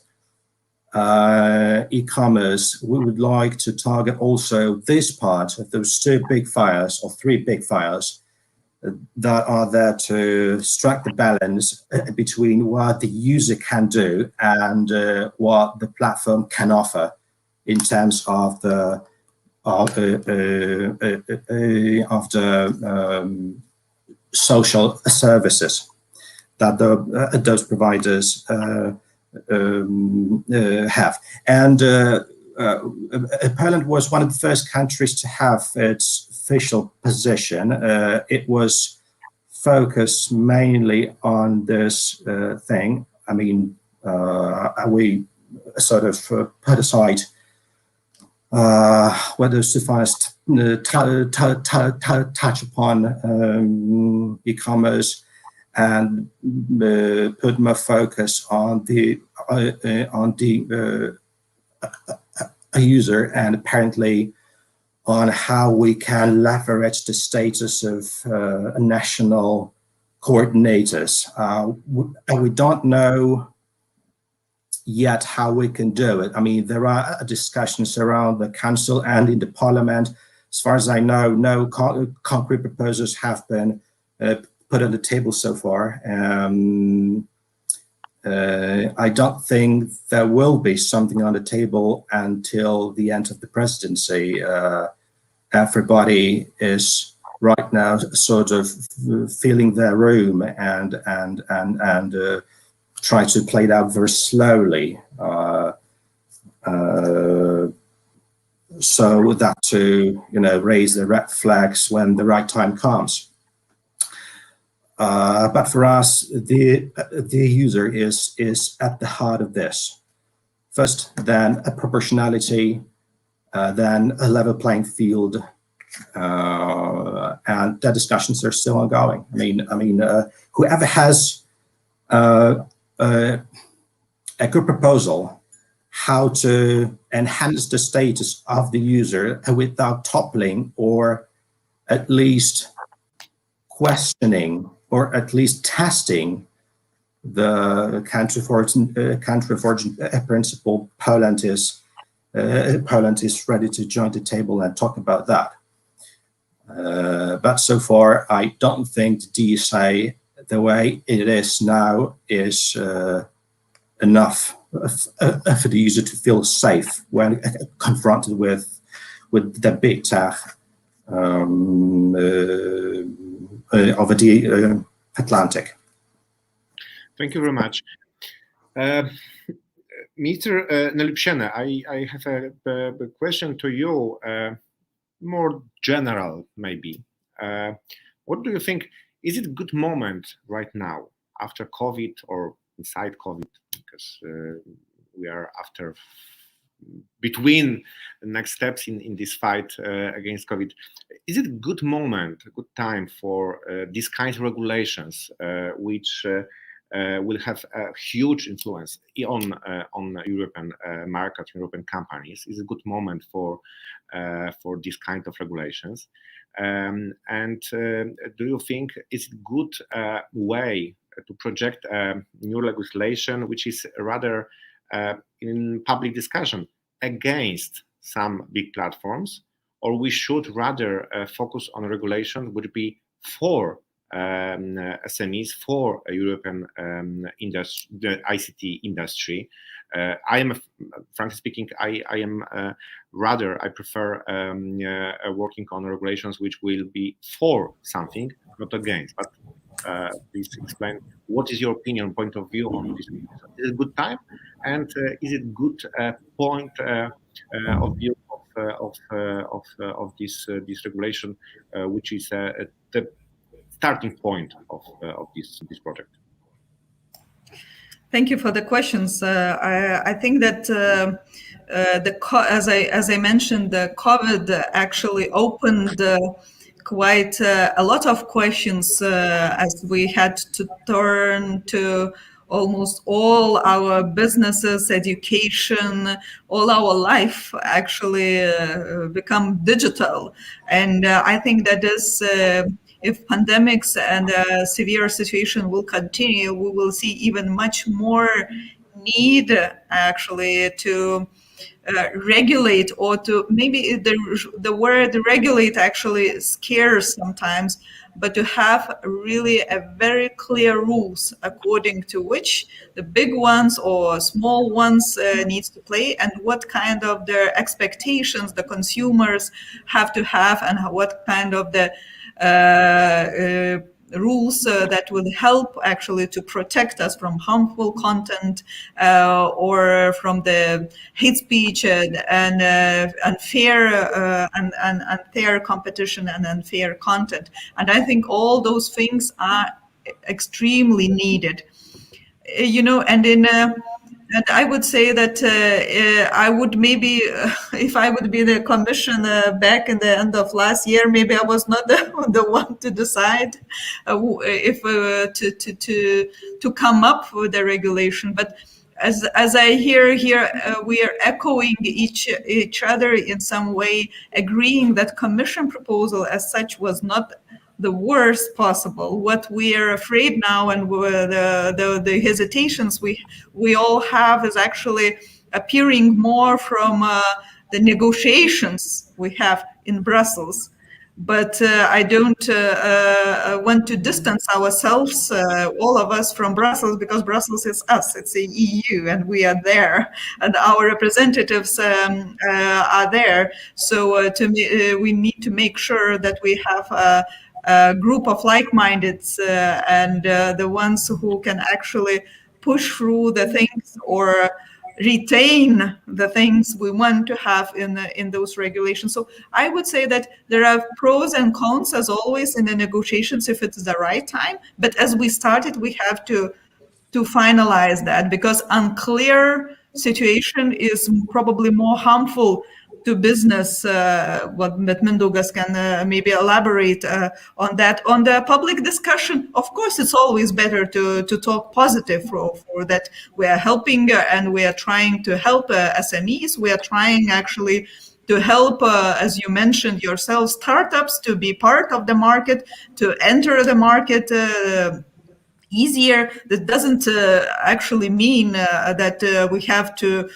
e-commerce. We would like to target also this part of those 2 big fires or 3 big fires that are there to strike the balance between what the user can do and what the platform can offer in terms of the social services that those providers have. And Poland was one of the first countries to have its official position. It was focused mainly on this thing. I mean, we sort of put aside whether suffice touch upon e-commerce and put more focus on the user, and apparently on how we can leverage the status of national coordinators. We don't know yet how we can do it. I mean, there are discussions around the council and in the parliament. As far as I know, no concrete proposals have been put on the table so far. I don't think there will be something on the table until the end of the presidency. Everybody is right now sort of filling their room and try to play it out very slowly, so that to raise the red flags when the right time comes. But for us, the user is at the heart of this. First, then a proportionality, then a level playing field, and the discussions are still ongoing. I mean, whoever has a good proposal how to enhance the status of the user without toppling or at least questioning or at least testing the country of origin principle, Poland is ready to join the table and talk about that. But so far, I don't think the DSA, the way it is now, is enough for the user to feel safe when confronted with the big tech over the Atlantic. Thank you very much. Mr. Nelipshene, I have a question to you, more general maybe. What do you think, is it a good moment right now after COVID or inside COVID, because we are between the next steps in this fight against COVID? Is it a good moment, a good time for these kinds of regulations, which will have a huge influence on European market, European companies? Is a good moment for this kind of regulations? And do you think it's a good way to project new legislation, which is rather in public discussion against some big platforms, or we should rather focus on regulation would be for SMEs, for a European industry, the ICT industry? I am, frankly speaking, I prefer working on regulations which will be for something, not against. But please explain what is your opinion, point of view on this. Is it a good time, and is it good point of view of this regulation, which is the starting point of this project? Thank you for the questions. I think that as I mentioned, the COVID actually opened quite a lot of questions as we had to turn to almost all our businesses, education, all our life actually become digital. And I think that is, if pandemics and severe situation will continue, we will see even much more need actually to regulate, or to maybe the word regulate actually scares sometimes, but to have really a very clear rules according to which the big ones or small ones needs to play, and what kind of their expectations the consumers have to have, and what kind of the rules that will help actually to protect us from harmful content or from the hate speech and unfair competition and unfair content. And I think all those things are extremely needed. And I would say that I would maybe, if I would be the commissioner back in the end of last year, maybe I was not the one to decide if to come up with the regulation. But as I hear here, we are echoing each other in some way, agreeing that Commission proposal as such was not the worst possible. What we are afraid now, and the hesitations we all have, is actually appearing more from the negotiations we have in Brussels. But I don't want to distance ourselves, all of us, from Brussels, because Brussels is us. It's the EU, and we are there, and our representatives are there. So we need to make sure that we have a group of like-minded and the ones who can actually push through the things or retain the things we want to have in those regulations. So I would say that there are pros and cons, as always, in the negotiations if it's the right time. But as we started, we have to finalize that, because unclear situation is probably more harmful to business. What Mindaugas can maybe elaborate on that. On the public discussion, of course, it's always better to talk positive for that. We are helping and we are trying to help SMEs. We are trying actually to help, as you mentioned yourself, startups to be part of the market, to enter the market easier. That doesn't actually mean that we have to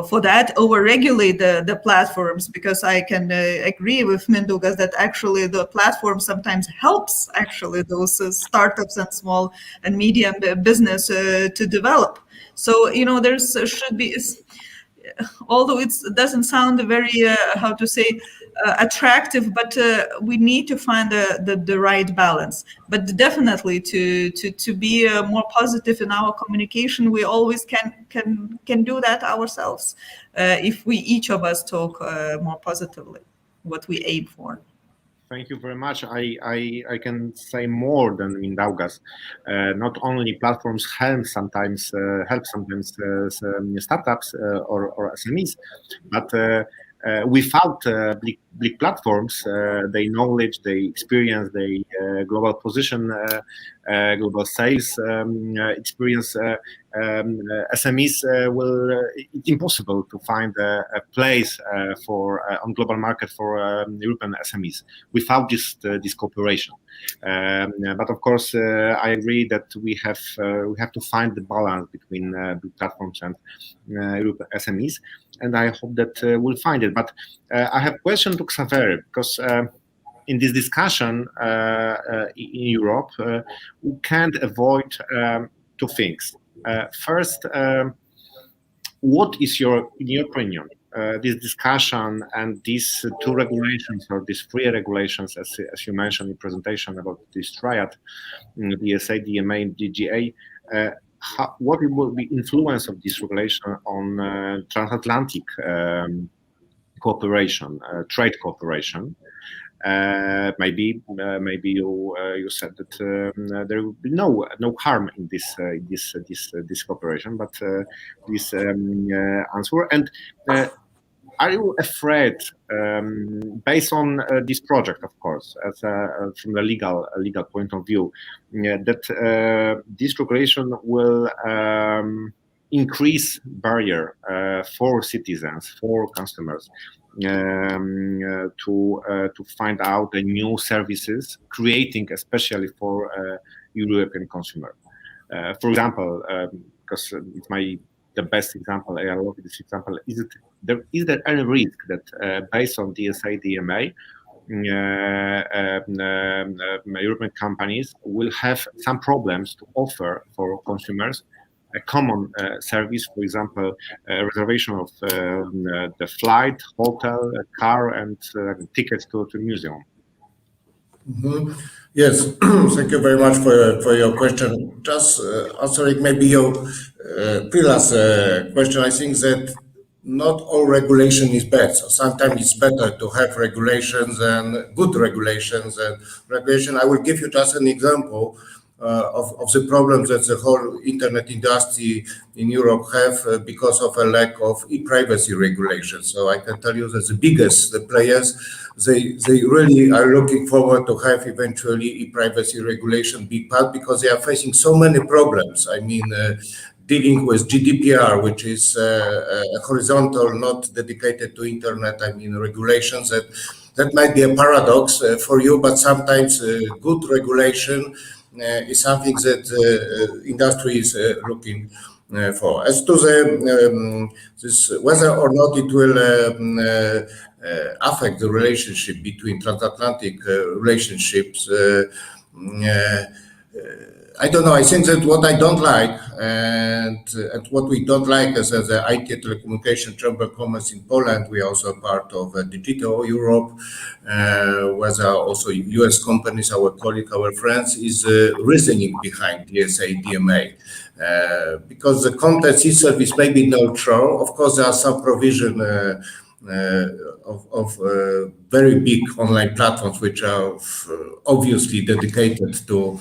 for that over-regulate the platforms, because I can agree with Mindaugas that actually the platform sometimes helps actually those startups and small and medium business to develop. So there's should be, although it doesn't sound very how to say attractive, but we need to find the right balance. But definitely to be more positive in our communication, we always can do that ourselves if we each of us talk more positively what we aim for. Thank you very much. I can say more than Mindaugas. Not only platforms help sometimes startups or SMEs, but without big platforms, their knowledge, their experience, their global position, global sales experience, SMEs it's impossible to find a place on global market for European SMEs without this cooperation. But of course, I agree that we have to find the balance between big platforms and European SMEs, and I hope that we'll find it. But I have a question to Xawery, because in this discussion in Europe, we can't avoid two things. First, what is in your opinion, this discussion and these two regulations, or these three regulations, as you mentioned in the presentation about this triad, DSA, DMA, and DGA, what will be influence of this regulation on transatlantic cooperation, trade cooperation? Maybe you said that there will be no harm in this cooperation, but this answer. And are you afraid, based on this project, of course, as from the legal point of view, that this regulation will increase barrier for citizens, for customers, to find out the new services, creating especially for European consumer? For example, because it's the best example, I love this example. Is there any risk that based on DSA, DMA, European companies will have some problems to offer for consumers a common service, for example, reservation of the flight, hotel, car, and tickets to museum? Mm-hmm. Yes, thank you very much for your question. Just answering maybe your previous question, I think that not all regulation is bad. So sometimes it's better to have regulations and good regulations and regulation. I will give you just an example of the problems that the whole internet industry in Europe have because of a lack of e-privacy regulation. So I can tell you that the players, they really are looking forward to have eventually e-privacy regulation be part, because they are facing so many problems. I mean, dealing with GDPR, which is a horizontal, not dedicated to internet, I mean, regulations that might be a paradox for you, but sometimes good regulation is something that industry is looking for. As to this, whether or not it will affect the relationship between transatlantic relationships, I don't know. I think that what I don't like and what we don't like as the IT and Telecommunication Chamber of Commerce in Poland, we are also part of Digital Europe, whether also US companies, our colleagues, our friends, is reasoning behind DSA, DMA. Because the content e-service may be neutral. Of course, there are some provision of very big online platforms which are obviously dedicated to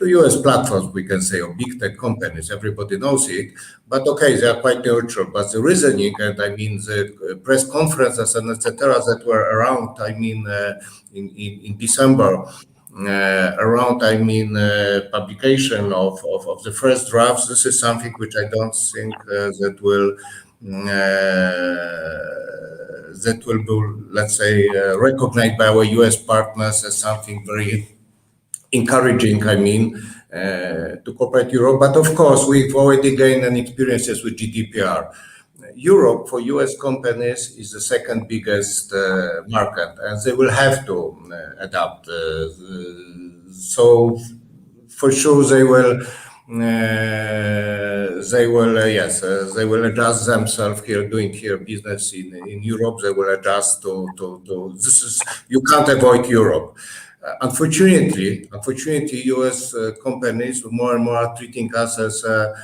US platforms, we can say, or big tech companies. Everybody knows it, but okay, they are quite neutral. But the reasoning, and I mean the press conferences and etc. that were around, I mean, in December, around, I mean, publication of the first drafts. This is something which I don't think that will be, let's say, recognized by our US partners as something very encouraging, I mean, to corporate Europe. But of course, we've already gained an experiences with GDPR. Europe for US companies is the second biggest market, and they will have to adapt. So for sure they will adjust themselves here, doing here business in Europe. They will adjust to this is, you can't avoid Europe. Unfortunately, US companies more and more are treating us as a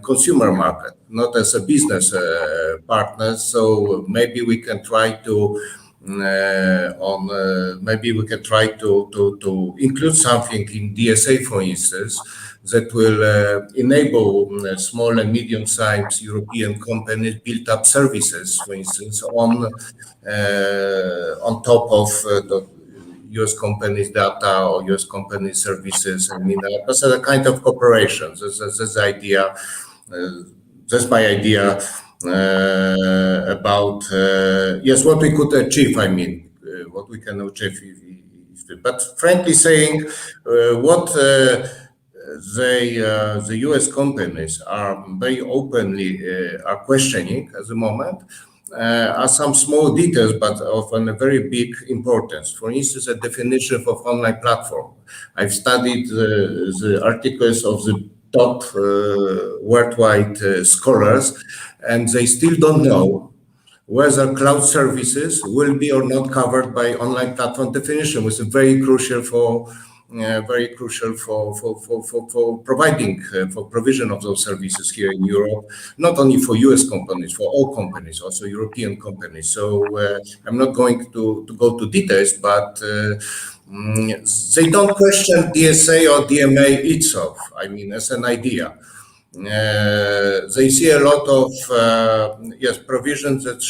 consumer market, not as a business partner. So maybe we can try to include something in DSA, for instance, that will enable small and medium-sized European companies build up services, for instance, on top of the US companies' data or US companies' services. I mean, that's a kind of cooperation. That's the idea. That's my idea about yes, what we could achieve. I mean, what we can achieve. But frankly saying, what the US companies are very openly are questioning at the moment are some small details, but of a very big importance. For instance, a definition of online platform. I've studied the articles of the top worldwide scholars, and they still don't know whether cloud services will be or not covered by online platform definition, which is very crucial for providing for provision of those services here in Europe, not only for US companies, for all companies, also European companies. So I'm not going to go to details, but they don't question DSA or DMA itself, I mean, as an idea. they see a lot of provisions that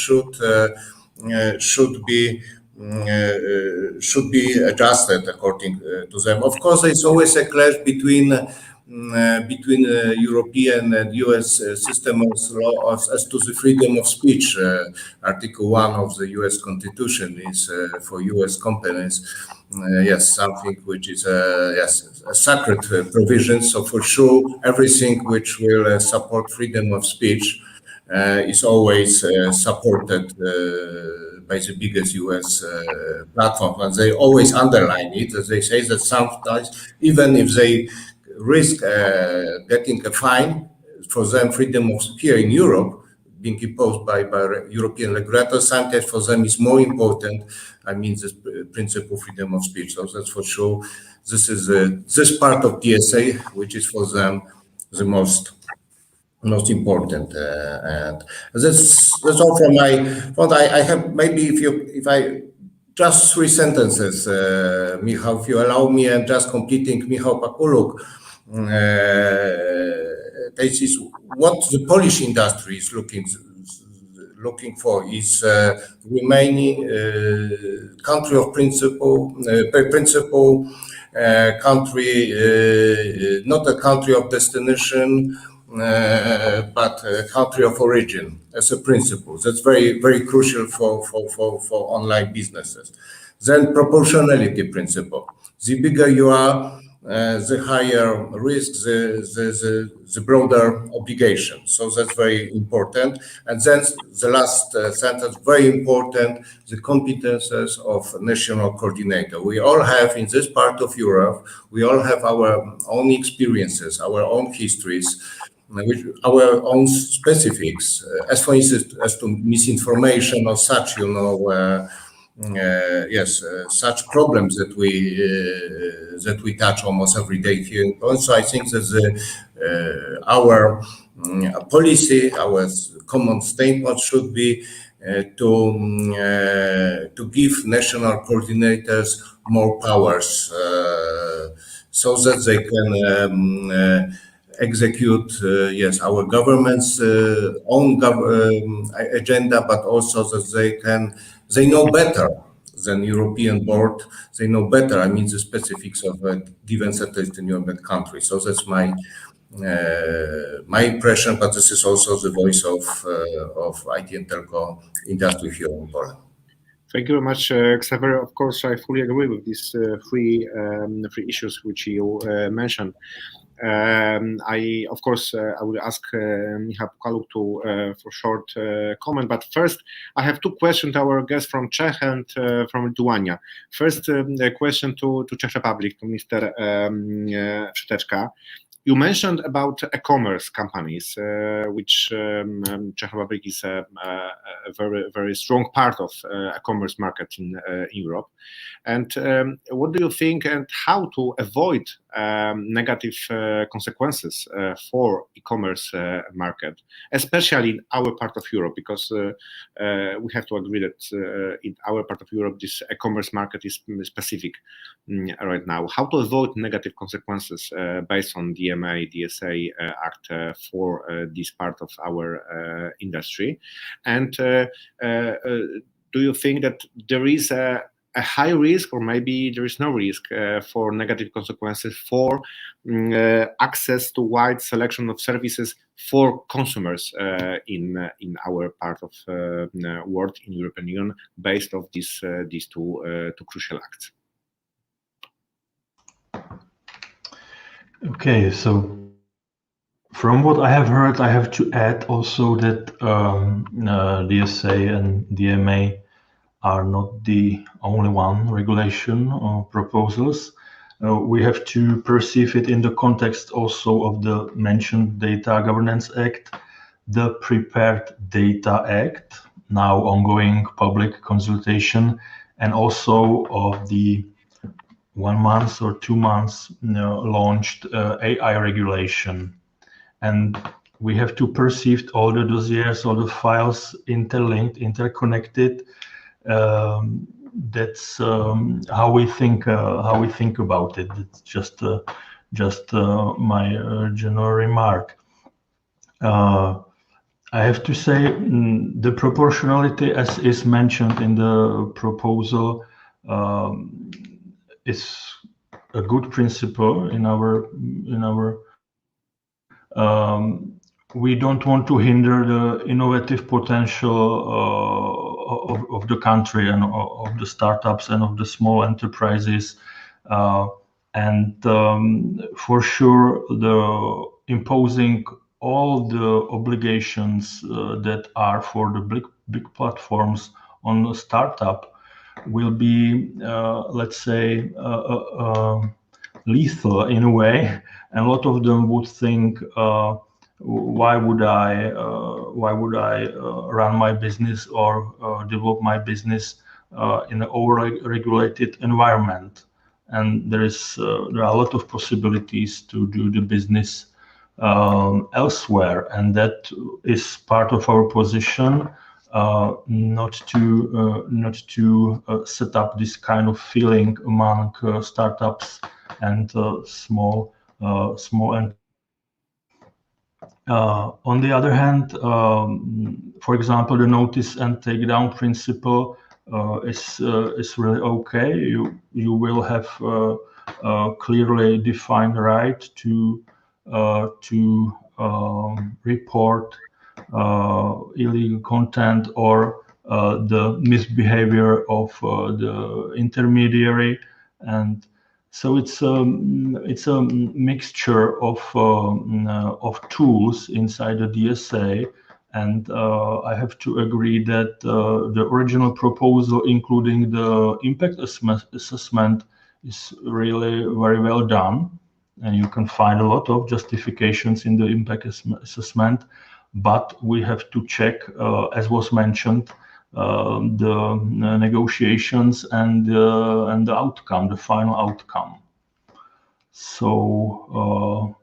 should be adjusted according to them. Of course, there's always a clash between European and US system of law as to the freedom of speech. Article 1 of the US Constitution is for US companies, something which is a sacred provision. So for sure, everything which will support freedom of speech is always supported by the biggest US platform, and they always underline it, as they say that sometimes, even if they risk getting a fine, for them freedom of here in Europe being imposed by European regulators, sometimes for them is more important. I mean, this principle of freedom of speech. So that's for sure. This is this part of DSA, which is for them the most important, and that's all from my point. I have maybe if I just 3 sentences, Michal, if you allow me, and just completing Michal Pakuluk. This is what the Polish industry is looking for is remaining country of principle, country, not a country of destination, but a country of origin as a principle. That's very, very crucial for online businesses. Then proportionality principle. The bigger you are, the higher risk, the broader obligation. So that's very important. And then the last sentence, very important, the competences of national coordinator. We all have in this part of Europe, we all have our own experiences, our own histories, our own specifics, as for instance, as to misinformation or such, such problems that we touch almost every day here. Also, I think that our policy, our common statement should be to give national coordinators more powers, so that they can execute our government's own agenda, but also that they know better than European board. They know better, I mean, the specifics of a given certain European country. So that's my impression, but this is also the voice of IT and telco industry here in Poland. Thank you very much, Xawery. Of course, I fully agree with these three issues which you mentioned. I will ask Michal Pakuluk for short comment. But first, I have 2 questions to our guests from Czech and from Lithuania. First, a question to Czech Republic, to Mr. Wsteczka. You mentioned about e-commerce companies, which Czech Republic is a very, very strong part of e-commerce market in Europe. And what do you think, and how to avoid negative consequences for e-commerce market, especially in our part of Europe, because we have to agree that in our part of Europe, this e-commerce market is specific right now. How to avoid negative consequences based on DMA, DSA Act for this part of our industry? And do you think that there is a high risk, or maybe there is no risk for negative consequences for access to wide selection of services for consumers in our part of world, in European Union, based on these two crucial acts? Okay, so from what I have heard, I have to add also that DSA and DMA are not the only one regulation or proposals. We have to perceive it in the context also of the mentioned Data Governance Act, the Prepared Data Act, now ongoing public consultation, and also of the 1 month or 2 months launched AI regulation. And we have to perceive all the dossiers, all the files interlinked, interconnected. That's how we think about it. It's just my general remark. I have to say the proportionality, as is mentioned in the proposal, is a good principle in our. We don't want to hinder the innovative potential of the country and of the startups and of the small enterprises, and for sure, the imposing all the obligations that are for the big platforms on the startup will be, let's say, lethal in a way. And a lot of them would think, why would I run my business or develop my business in an over-regulated environment? And there are a lot of possibilities to do the business elsewhere, and that is part of our position, not to set up this kind of feeling among startups and small. On the other hand, for example, the notice and takedown principle is really okay. You will have a clearly defined right to report illegal content or the misbehavior of the intermediary, and so it's a mixture of tools inside the DSA, and I have to agree that the original proposal, including the impact assessment, is really very well done, and you can find a lot of justifications in the impact assessment. But we have to check, as was mentioned, the negotiations and the outcome, the final outcome. So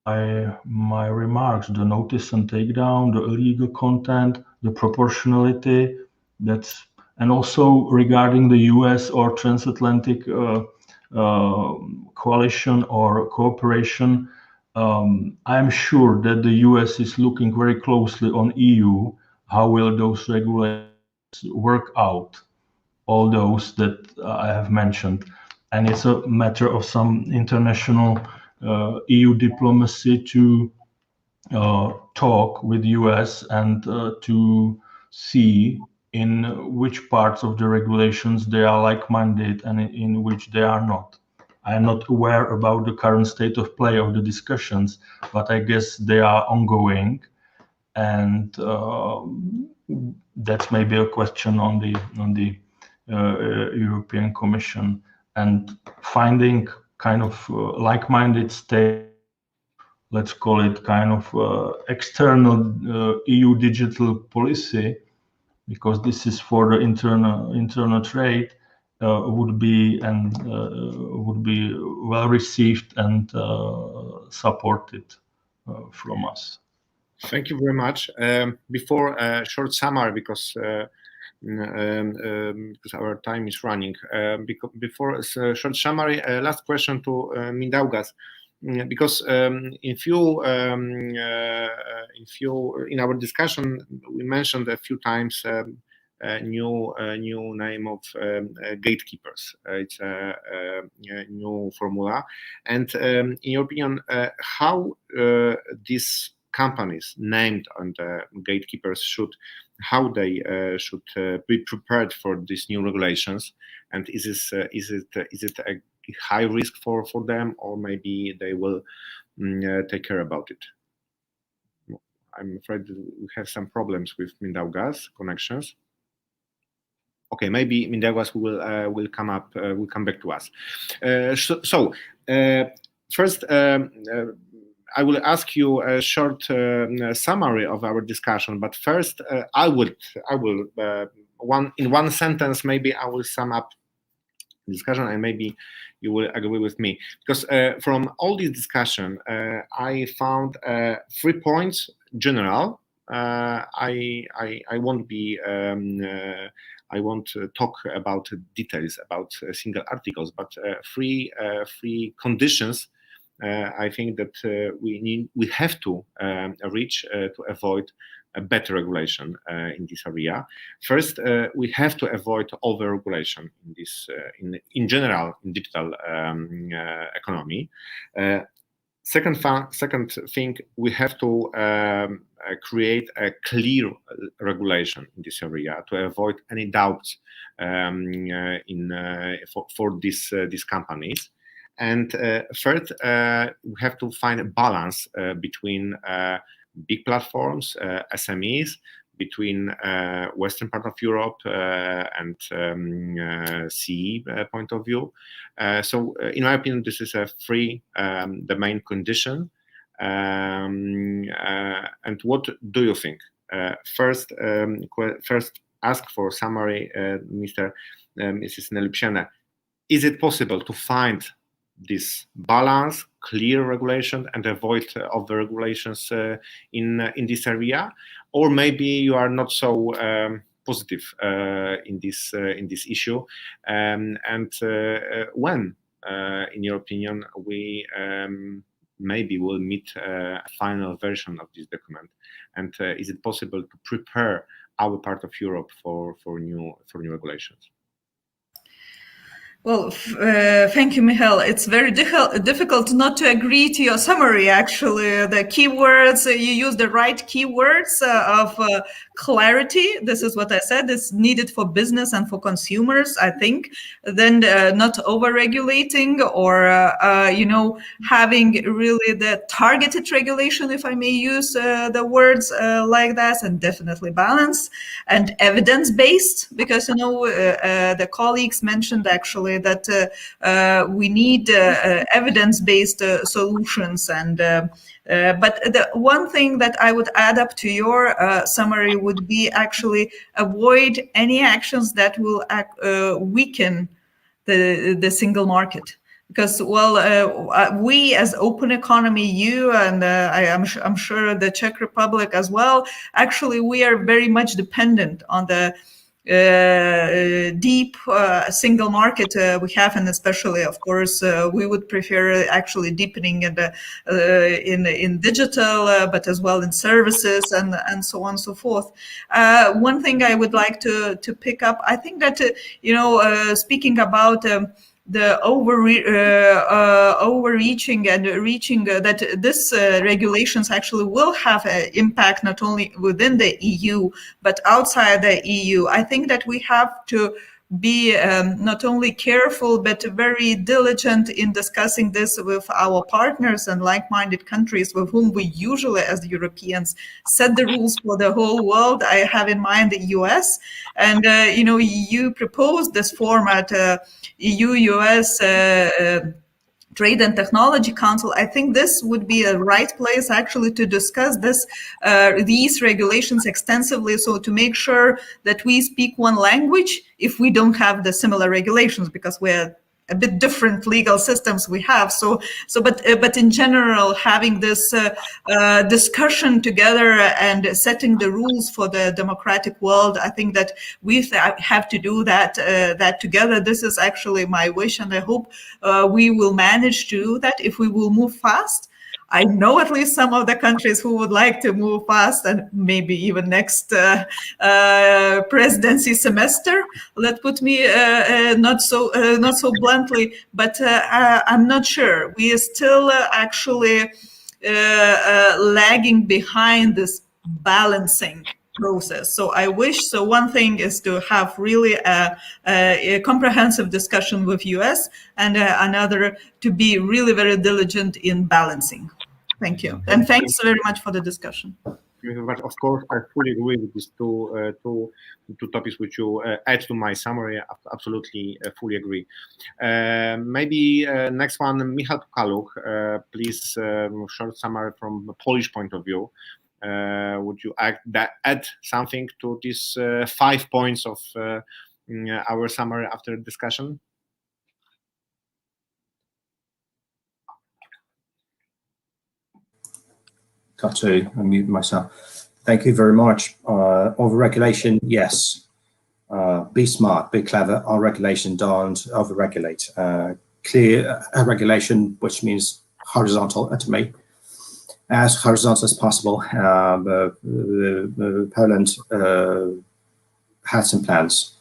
my remarks: the notice and takedown, the illegal content, the proportionality. And also regarding the US or transatlantic coalition or cooperation. I'm sure that the US is looking very closely on EU. How will those regulations work out? All those that I have mentioned. And it's a matter of some international EU diplomacy to talk with US and to see in which parts of the regulations they are like-minded and in which they are not. I am not aware about the current state of play of the discussions, but I guess they are ongoing, and that's maybe a question on the European Commission, and finding kind of like-minded state. Let's call it kind of external EU digital policy, because this is for the internal trade. Would be well received and supported from us. Thank you very much. Before a short summary, because our time is running. Before a short summary, last question to Mindaugas, because if you in our discussion we mentioned a few times. New name of gatekeepers. It's a new formula. And in your opinion, how these companies named on the gatekeepers should be prepared for these new regulations? And is it a high risk for them, or maybe they will take care about it? I'm afraid we have some problems with Mindaugas connections. Okay, maybe Mindaugas will come back to us. First, I will ask you a short summary of our discussion. But first, I will in one sentence, maybe I will sum up the discussion, and maybe you will agree with me, because from all this discussion, I found 3 points general. I won't talk about details about single articles, but three conditions I think that we have to reach to avoid a better regulation in this area. First, we have to avoid over-regulation in this, in general, in digital economy. Second thing, we have to create a clear regulation in this area to avoid any doubts for these companies. And third, we have to find a balance between big platforms, SMEs, between Western part of Europe and CE point of view. So in my opinion, this is the main condition. And what do you think? First ask for summary, Mrs. Nelipsiana. Is it possible to find this balance, clear regulation, and avoid over regulations in this area, or maybe you are not so positive in this issue, and when, in your opinion, we maybe will meet a final version of this document, and is it possible to prepare our part of Europe for new regulations? Well, thank you, Michal. It's very difficult not to agree to your summary, actually. The keywords, you use the right keywords of clarity. This is what I said. It's needed for business and for consumers, I think. Then not over-regulating or, having really the targeted regulation, if I may use the words like that, and definitely balance and evidence-based, because, the colleagues mentioned actually that we need evidence-based solutions, and but the one thing that I would add up to your summary would be actually avoid any actions that will weaken the single market. Because, we as open economy, you and I'm sure the Czech Republic as well, actually we are very much dependent on the deep single market we have, and especially, of course, we would prefer actually deepening in digital, but as well in services and so on and so forth. One thing I would like to pick up, I think that speaking about the overreaching and reaching that this regulations actually will have an impact not only within the EU but outside the EU. I think that we have to be not only careful but very diligent in discussing this with our partners and like-minded countries with whom we usually as Europeans set the rules for the whole world. I have in mind the US, and you proposed this format, EU-US Trade and Technology Council. I think this would be a right place actually to discuss these regulations extensively, so to make sure that we speak one language if we don't have the similar regulations, because we're a bit different legal systems we have. But in general, having this discussion together and setting the rules for the democratic world, I think that we have to do that together. This is actually my wish, and I hope we will manage to do that if we will move fast. I know at least some of the countries who would like to move fast, and maybe even next presidency semester. Let put me not so bluntly, but I'm not sure. We are still actually lagging behind this balancing process. So I wish. So one thing is to have really a comprehensive discussion with US, and another to be really very diligent in balancing. Thank you, and thanks very much for the discussion. But of course, I fully agree with these two topics which you add to my summary. Absolutely, fully agree. Maybe next one, Michal Pukaluk, please, short summary from a Polish point of view. Would you add something to these 5 points of our summary after discussion? Got to unmute myself. Thank you very much. Over-regulation, yes. Be smart, be clever. Our regulation, don't over-regulate. Clear regulation, which means horizontal to me, as horizontal as possible. Poland had some plans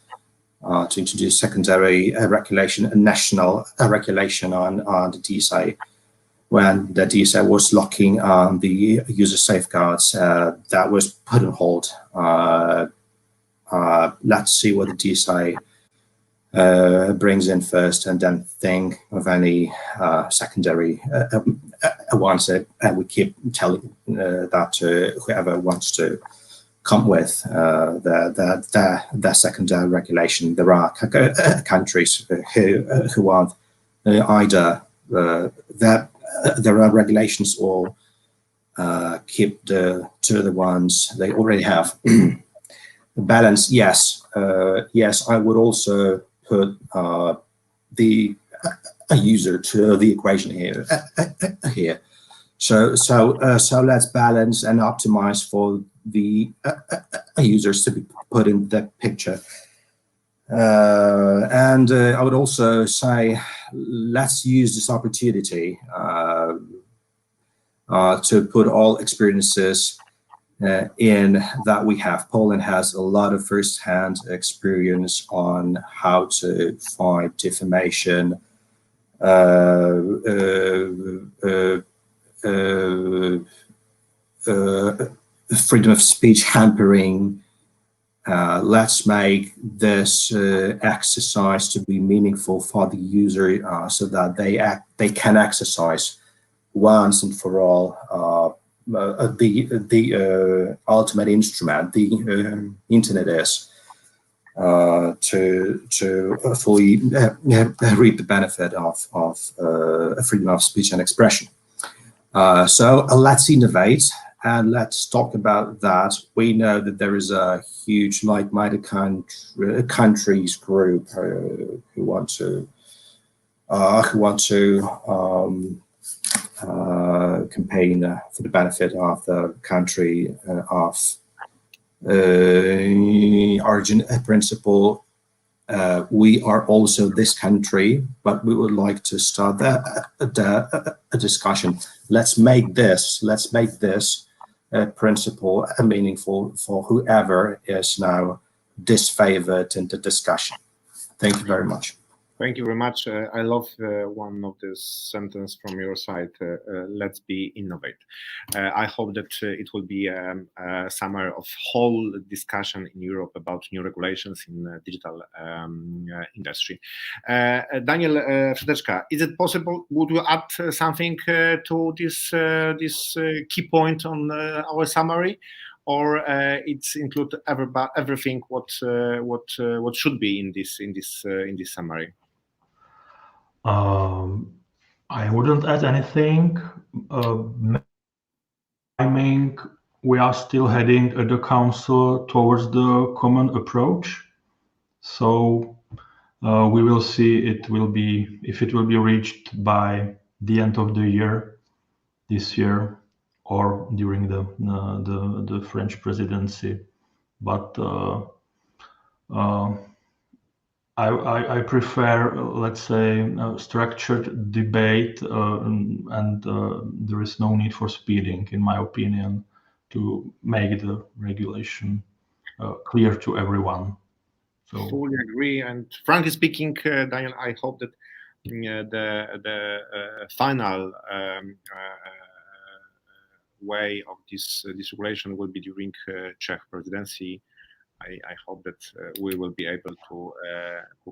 to introduce secondary regulation, a national regulation on the DSA, when the DSA was locking on the user safeguards. That was put on hold. Let's see what the DSA brings in first, and then think of any secondary ones. And we keep telling that to whoever wants to come with the secondary regulation. There are countries who want either that there are regulations or keep the ones they already have. Balance, yes, yes. I would also put the user to the equation here. So let's balance and optimize for the users to be put in the picture. And I would also say, let's use this opportunity to put all experiences in that we have. Poland has a lot of first-hand experience on how to fight defamation, freedom of speech hampering. Let's make this exercise to be meaningful for the user, so that they can exercise once and for all the ultimate instrument the internet is, to fully reap the benefit of freedom of speech and expression. So let's innovate and let's talk about that. We know that there is a huge like-minded countries group who want to campaign for the benefit of the country of origin principle. We are also this country, but we would like to start a discussion. Let's make this principle meaningful for whoever is now disfavored in the discussion. Thank you very much. Thank you very much. I love one of this sentence from your side. Let's be innovate. I hope that it will be a summer of whole discussion in Europe about new regulations in digital industry. Daniel Fredeczka, is it possible? Would you add something to this key point on our summary? Or it's include everything what should be in this summary? I wouldn't add anything. I mean, we are still heading at the council towards the common approach. So we will see if it will be reached by the end of the year, this year, or during the French presidency. But I prefer, let's say, a structured debate, and there is no need for speeding, in my opinion, to make the regulation clear to everyone. So fully agree. And frankly speaking, Daniel, I hope that the final way of this regulation will be during Czech presidency. I hope that we will be able to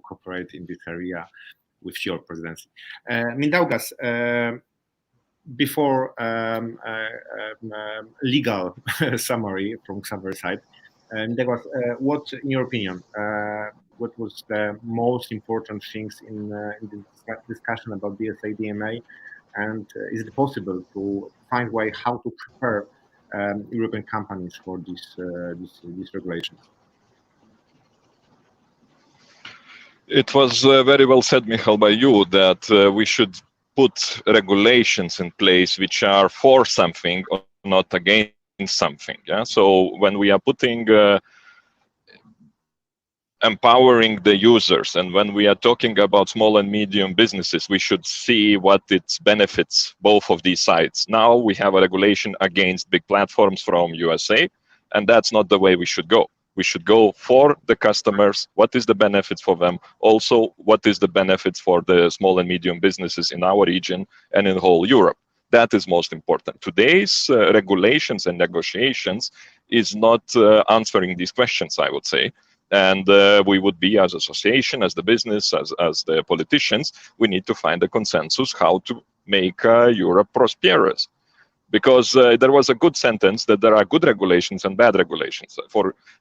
cooperate in this area with your presidency. Mindaugas, before legal summary from Xawery side, Mindaugas, what, in your opinion, what was the most important things in the discussion about DSA, DMA, and is it possible to find a way how to prepare European companies for these regulations? It was very well said, Michal, by you, that we should put regulations in place which are for something or not against something. Yeah. So when we are putting empowering the users. And when we are talking about small and medium businesses, we should see what its benefits, both of these sides. Now we have a regulation against big platforms from USA, and that's not the way we should go. We should go for the customers. What is the benefits for them? Also, what is the benefits for the small and medium businesses in our region and in whole Europe? That is most important. Today's regulations and negotiations is not answering these questions, I would say. And we would be, as association, as the business, as the politicians, we need to find a consensus how to make Europe prosperous. Because there was a good sentence that there are good regulations and bad regulations.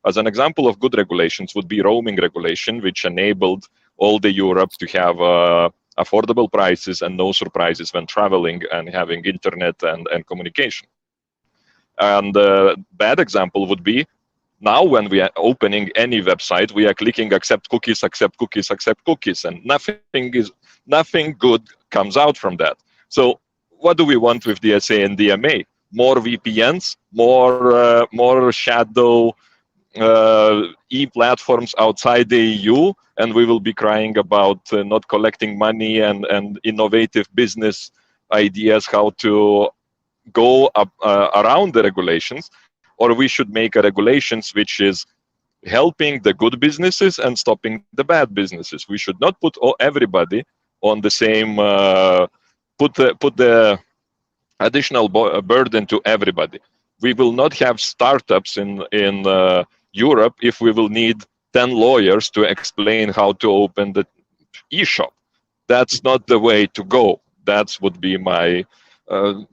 As an example of good regulations would be roaming regulation, which enabled all the Europe to have affordable prices and no surprises when traveling and having internet and communication. And bad example would be now when we are opening any website, we are clicking accept cookies, accept cookies, accept cookies, and nothing good comes out from that. So what do we want with DSA and DMA? More VPNs, more shadow e-platforms outside the EU, and we will be crying about not collecting money and innovative business ideas how to go up, around the regulations, or we should make a regulations which is helping the good businesses and stopping the bad businesses. We should not put everybody on the same, put the additional burden to everybody. We will not have startups in Europe if we will need 10 lawyers to explain how to open the e-shop. That's not the way to go. That would be my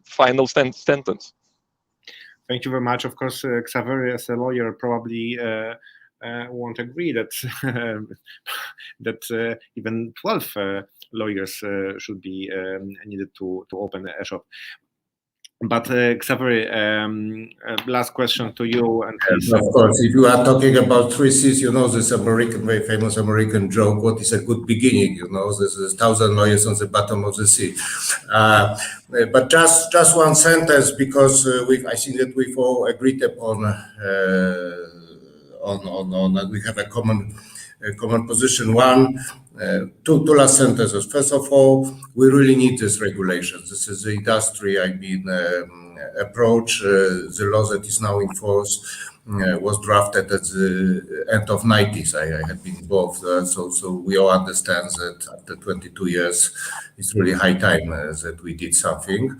final sentence. Thank you very much. Of course, Xawery, as a lawyer, probably won't agree that that even 12 lawyers should be needed to open a shop. But Xawery, last question to you. And of course, if you are talking about 3 Cs, you know this very famous American joke, what is a good beginning? You know, there's 1,000 lawyers on the bottom of the sea. But just one sentence, because I think that we've all agreed upon that we have a common position. Two last sentences. First of all, we really need these regulations. This is the industry, approach. The law that is now in force was drafted at the end of 90s. I had been involved, so we all understand that after 22 years, it's really high time that we did something.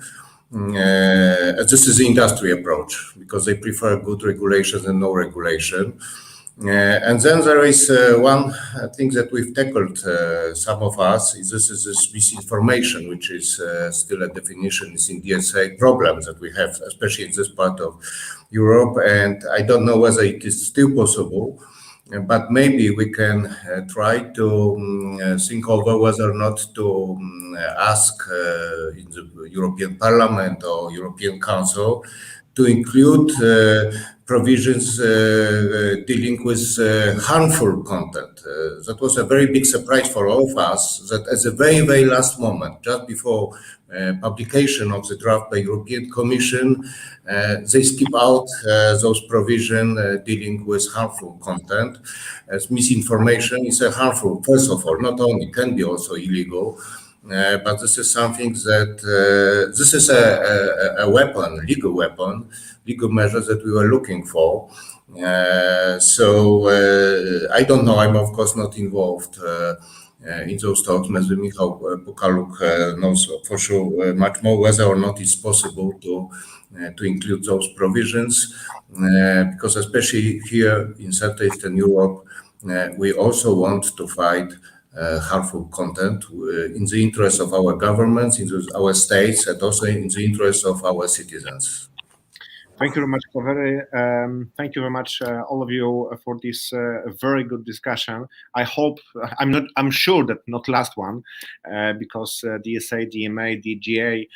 This is the industry approach, because they prefer good regulations and no regulation. And then there is one thing that we've tackled, some of us, this misinformation, which is still a definition, is in DSA problems that we have, especially in this part of Europe. And I don't know whether it is still possible, but maybe we can try to think over whether or not to ask in the European Parliament or European Council to include provisions dealing with harmful content. That was a very big surprise for all of us, that at the very, very last moment, just before publication of the draft by European Commission, they skip out those provisions dealing with harmful content, as misinformation is harmful, first of all, not only can be also illegal, but this is something that this is a weapon, legal measures that we were looking for. So I don't know. I'm of course not involved in those talks. Maybe Michal knows for sure much more whether or not it's possible to include those provisions, because especially here in Central Eastern Europe, we also want to fight harmful content in the interest of our governments, in our states, and also in the interest of our citizens. Thank you very much, Xawery. Thank you very much, all of you, for this very good discussion. I'm sure that not last one, because DSA, DMA, DGA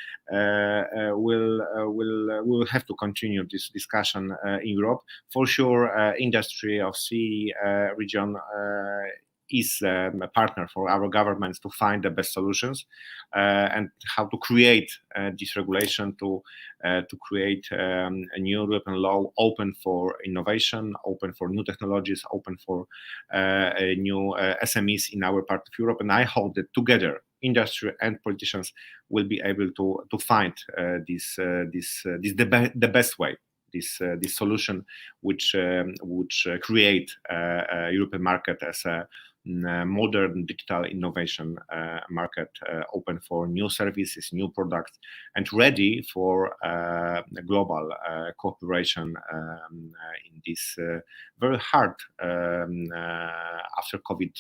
will have to continue this discussion in Europe. For sure, industry of CE region is a partner for our governments to find the best solutions and how to create this regulation to create a new European law open for innovation, open for new technologies, open for new SMEs in our part of Europe. And I hope that together, industry and politicians will be able to find the best way, this solution, which create a European market as a modern digital innovation market, open for new services, new products, and ready for global cooperation in this very hard after COVID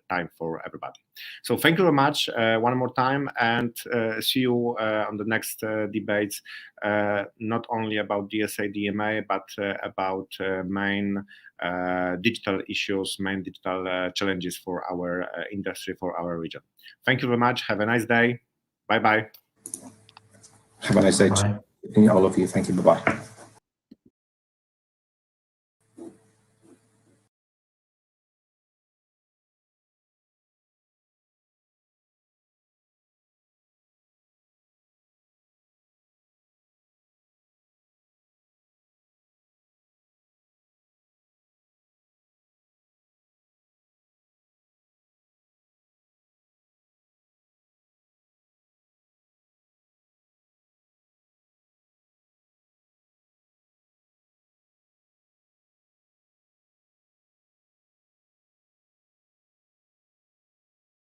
time for everybody. So thank you very much one more time, and see you on the next debates, not only about DSA, DMA, but about main digital issues, main digital challenges for our industry, for our region. Thank you very much. Have a nice day. Bye-bye. Have a nice day Bye. to all of you. Thank you. Bye-bye.